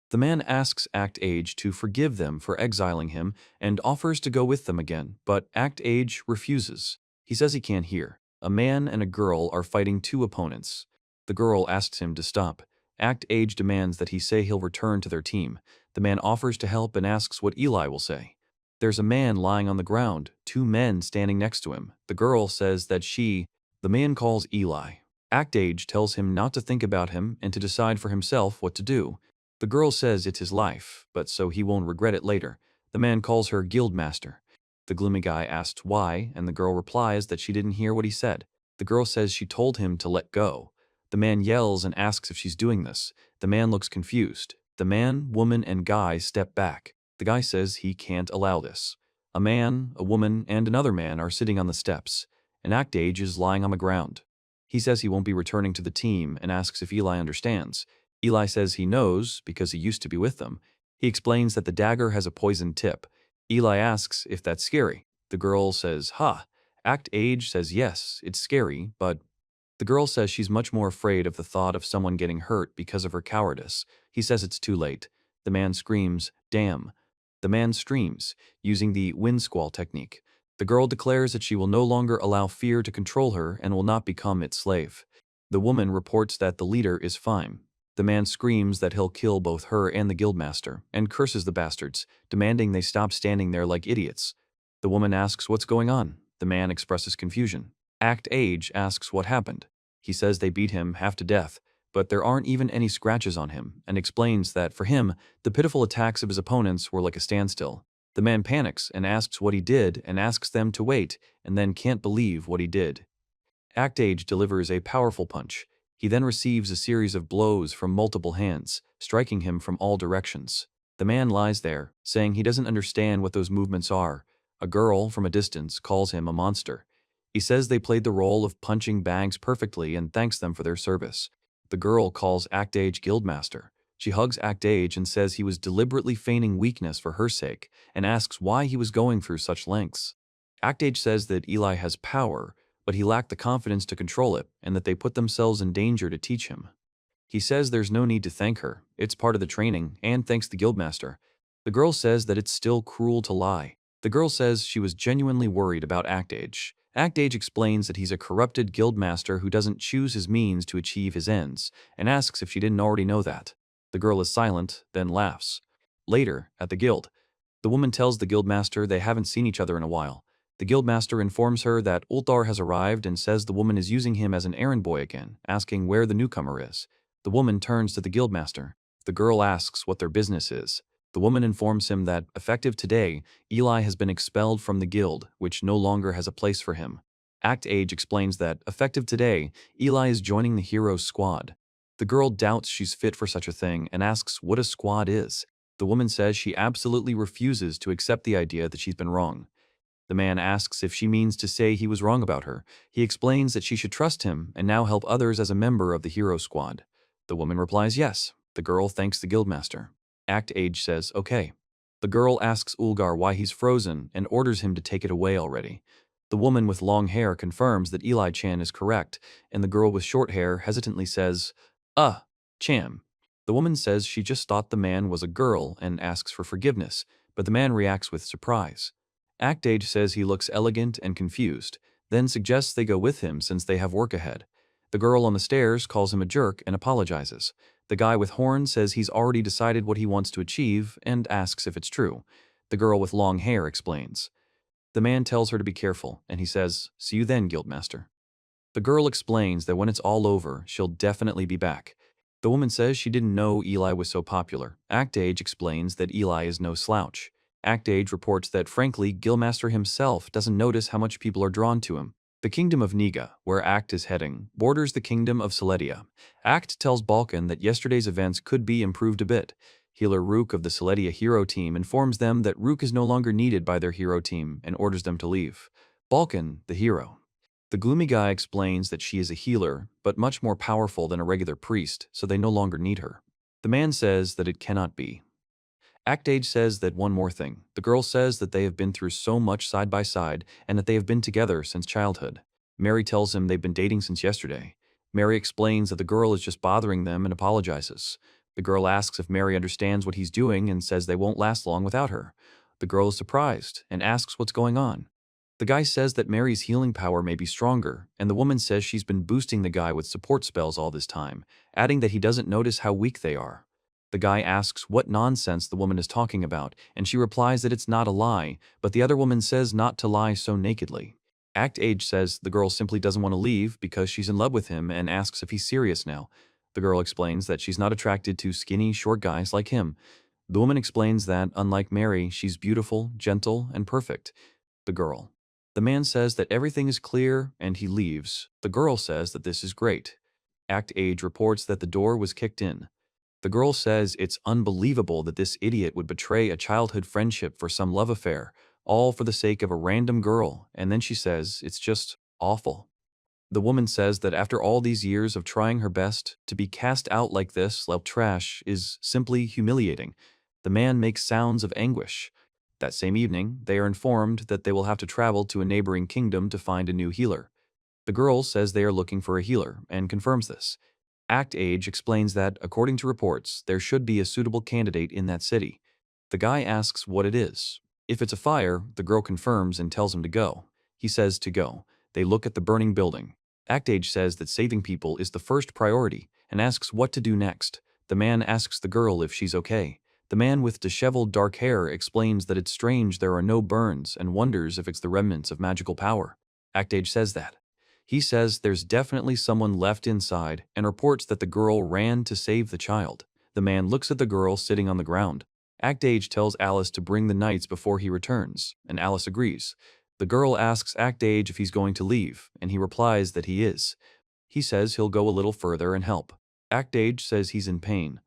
S1: The man asks Act Age to forgive them for exiling him and offers to go with them again, but Act Age refuses. He says he can't hear. A man and a girl are fighting two opponents. The girl asks him to stop. Act Age demands that he say he'll return to their team. The man offers to help and asks what Eli will say. There's a man lying on the ground, two men standing next to him. The girl says that the man calls Eli. Act Age tells him not to think about him and to decide for himself what to do. The girl says it's his life, but so he won't regret it later. The man calls her guildmaster. The gloomy guy asks why, and the girl replies that she didn't hear what he said. The girl says she told him to let go. The man yells and asks if she's doing this. The man looks confused. The man, woman, and guy step back. The guy says he can't allow this. A man, a woman, and another man are sitting on the steps. And Act Age is lying on the ground. He says he won't be returning to the team and asks if Eli understands. Eli says he knows because he used to be with them. He explains that the dagger has a poisoned tip. Eli asks if that's scary. The girl says, ha. Act Age says yes, it's scary, but the girl says she's much more afraid of the thought of someone getting hurt because of her cowardice. He says it's too late. The man screams, damn. The man streams, using the wind squall technique. The girl declares that she will no longer allow fear to control her and will not become its slave. The woman reports that the leader is fine. The man screams that he'll kill both her and the guildmaster, and curses the bastards, demanding they stop standing there like idiots. The woman asks what's going on. The man expresses confusion. Act Age asks what happened. He says they beat him half to death, but there aren't even any scratches on him, and explains that for him, the pitiful attacks of his opponents were like a standstill. The man panics and asks what he did and asks them to wait, and then can't believe what he did. Act Age delivers a powerful punch. He then receives a series of blows from multiple hands, striking him from all directions. The man lies there, saying he doesn't understand what those movements are. A girl, from a distance, calls him a monster. He says they played the role of punching bags perfectly and thanks them for their service. The girl calls Act Age guildmaster. She hugs Act Age and says he was deliberately feigning weakness for her sake, and asks why he was going through such lengths. Act Age says that Eli has power, but he lacked the confidence to control it, and that they put themselves in danger to teach him. He says there's no need to thank her, it's part of the training, and thanks the guildmaster. The girl says that it's still cruel to lie. The girl says she was genuinely worried about Act Age. Act Age explains that he's a corrupted guildmaster who doesn't choose his means to achieve his ends, and asks if she didn't already know that. The girl is silent, then laughs. Later, at the guild, the woman tells the guildmaster they haven't seen each other in a while. The guildmaster informs her that Ulthar has arrived and says the woman is using him as an errand boy again, asking where the newcomer is. The woman turns to the guildmaster. The girl asks what their business is. The woman informs him that, effective today, Eli has been expelled from the guild, which no longer has a place for him. Act Age explains that, effective today, Eli is joining the hero's squad. The girl doubts she's fit for such a thing and asks what a squad is. The woman says she absolutely refuses to accept the idea that she's been wrong. The man asks if she means to say he was wrong about her. He explains that she should trust him and now help others as a member of the hero squad. The woman replies yes. The girl thanks the guildmaster. Act Age says okay. The girl asks Ulgar why he's frozen and orders him to take it away already. The woman with long hair confirms that Eli Chan is correct, and the girl with short hair hesitantly says, Cham. The woman says she just thought the man was a girl and asks for forgiveness, but the man reacts with surprise. Act Age says he looks elegant and confused, then suggests they go with him since they have work ahead. The girl on the stairs calls him a jerk and apologizes. The guy with horn says he's already decided what he wants to achieve and asks if it's true. The girl with long hair explains. The man tells her to be careful, and he says, "See you then, guildmaster." The girl explains that when it's all over, she'll definitely be back. The woman says she didn't know Eli was so popular. Act Age explains that Eli is no slouch. Act Age reports that, frankly, Guildmaster himself doesn't notice how much people are drawn to him. The kingdom of Niga, where Act is heading, borders the kingdom of Celedia. Act tells Balkan that yesterday's events could be improved a bit. Healer Rook of the Celedia hero team informs them that Rook is no longer needed by their hero team and orders them to leave. Balkan, the hero. The gloomy guy explains that she is a healer, but much more powerful than a regular priest, so they no longer need her. The man says that it cannot be. Act Age says that one more thing. The girl says that they have been through so much side by side and that they have been together since childhood. Mary tells him they've been dating since yesterday. Mary explains that the girl is just bothering them and apologizes. The girl asks if Mary understands what he's doing and says they won't last long without her. The girl is surprised and asks what's going on. The guy says that Mary's healing power may be stronger, and the woman says she's been boosting the guy with support spells all this time, adding that he doesn't notice how weak they are. The guy asks what nonsense the woman is talking about, and she replies that it's not a lie, but the other woman says not to lie so nakedly. Act Age says the girl simply doesn't want to leave because she's in love with him and asks if he's serious now. The girl explains that she's not attracted to skinny, short guys like him. The woman explains that, unlike Mary, she's beautiful, gentle, and perfect. The girl. The man says that everything is clear, and he leaves. The girl says that this is great. Act Age reports that the door was kicked in. The girl says it's unbelievable that this idiot would betray a childhood friendship for some love affair, all for the sake of a random girl, and then she says it's just awful. The woman says that after all these years of trying her best, to be cast out like this, like trash, is simply humiliating. The man makes sounds of anguish. That same evening, they are informed that they will have to travel to a neighboring kingdom to find a new healer. The girl says they are looking for a healer, and confirms this. Act Age explains that, according to reports, there should be a suitable candidate in that city. The guy asks what it is. If it's a fire, the girl confirms and tells him to go. He says to go. They look at the burning building. Act Age says that saving people is the first priority and asks what to do next. The man asks the girl if she's okay. The man with disheveled dark hair explains that it's strange there are no burns and wonders if it's the remnants of magical power. Actage says that. He says there's definitely someone left inside and reports that the girl ran to save the child. The man looks at the girl sitting on the ground. Actage tells Alice to bring the knights before he returns, and Alice agrees. The girl asks Actage if he's going to leave, and he replies that he is. He says he'll go a little further and help. Actage says he's in pain,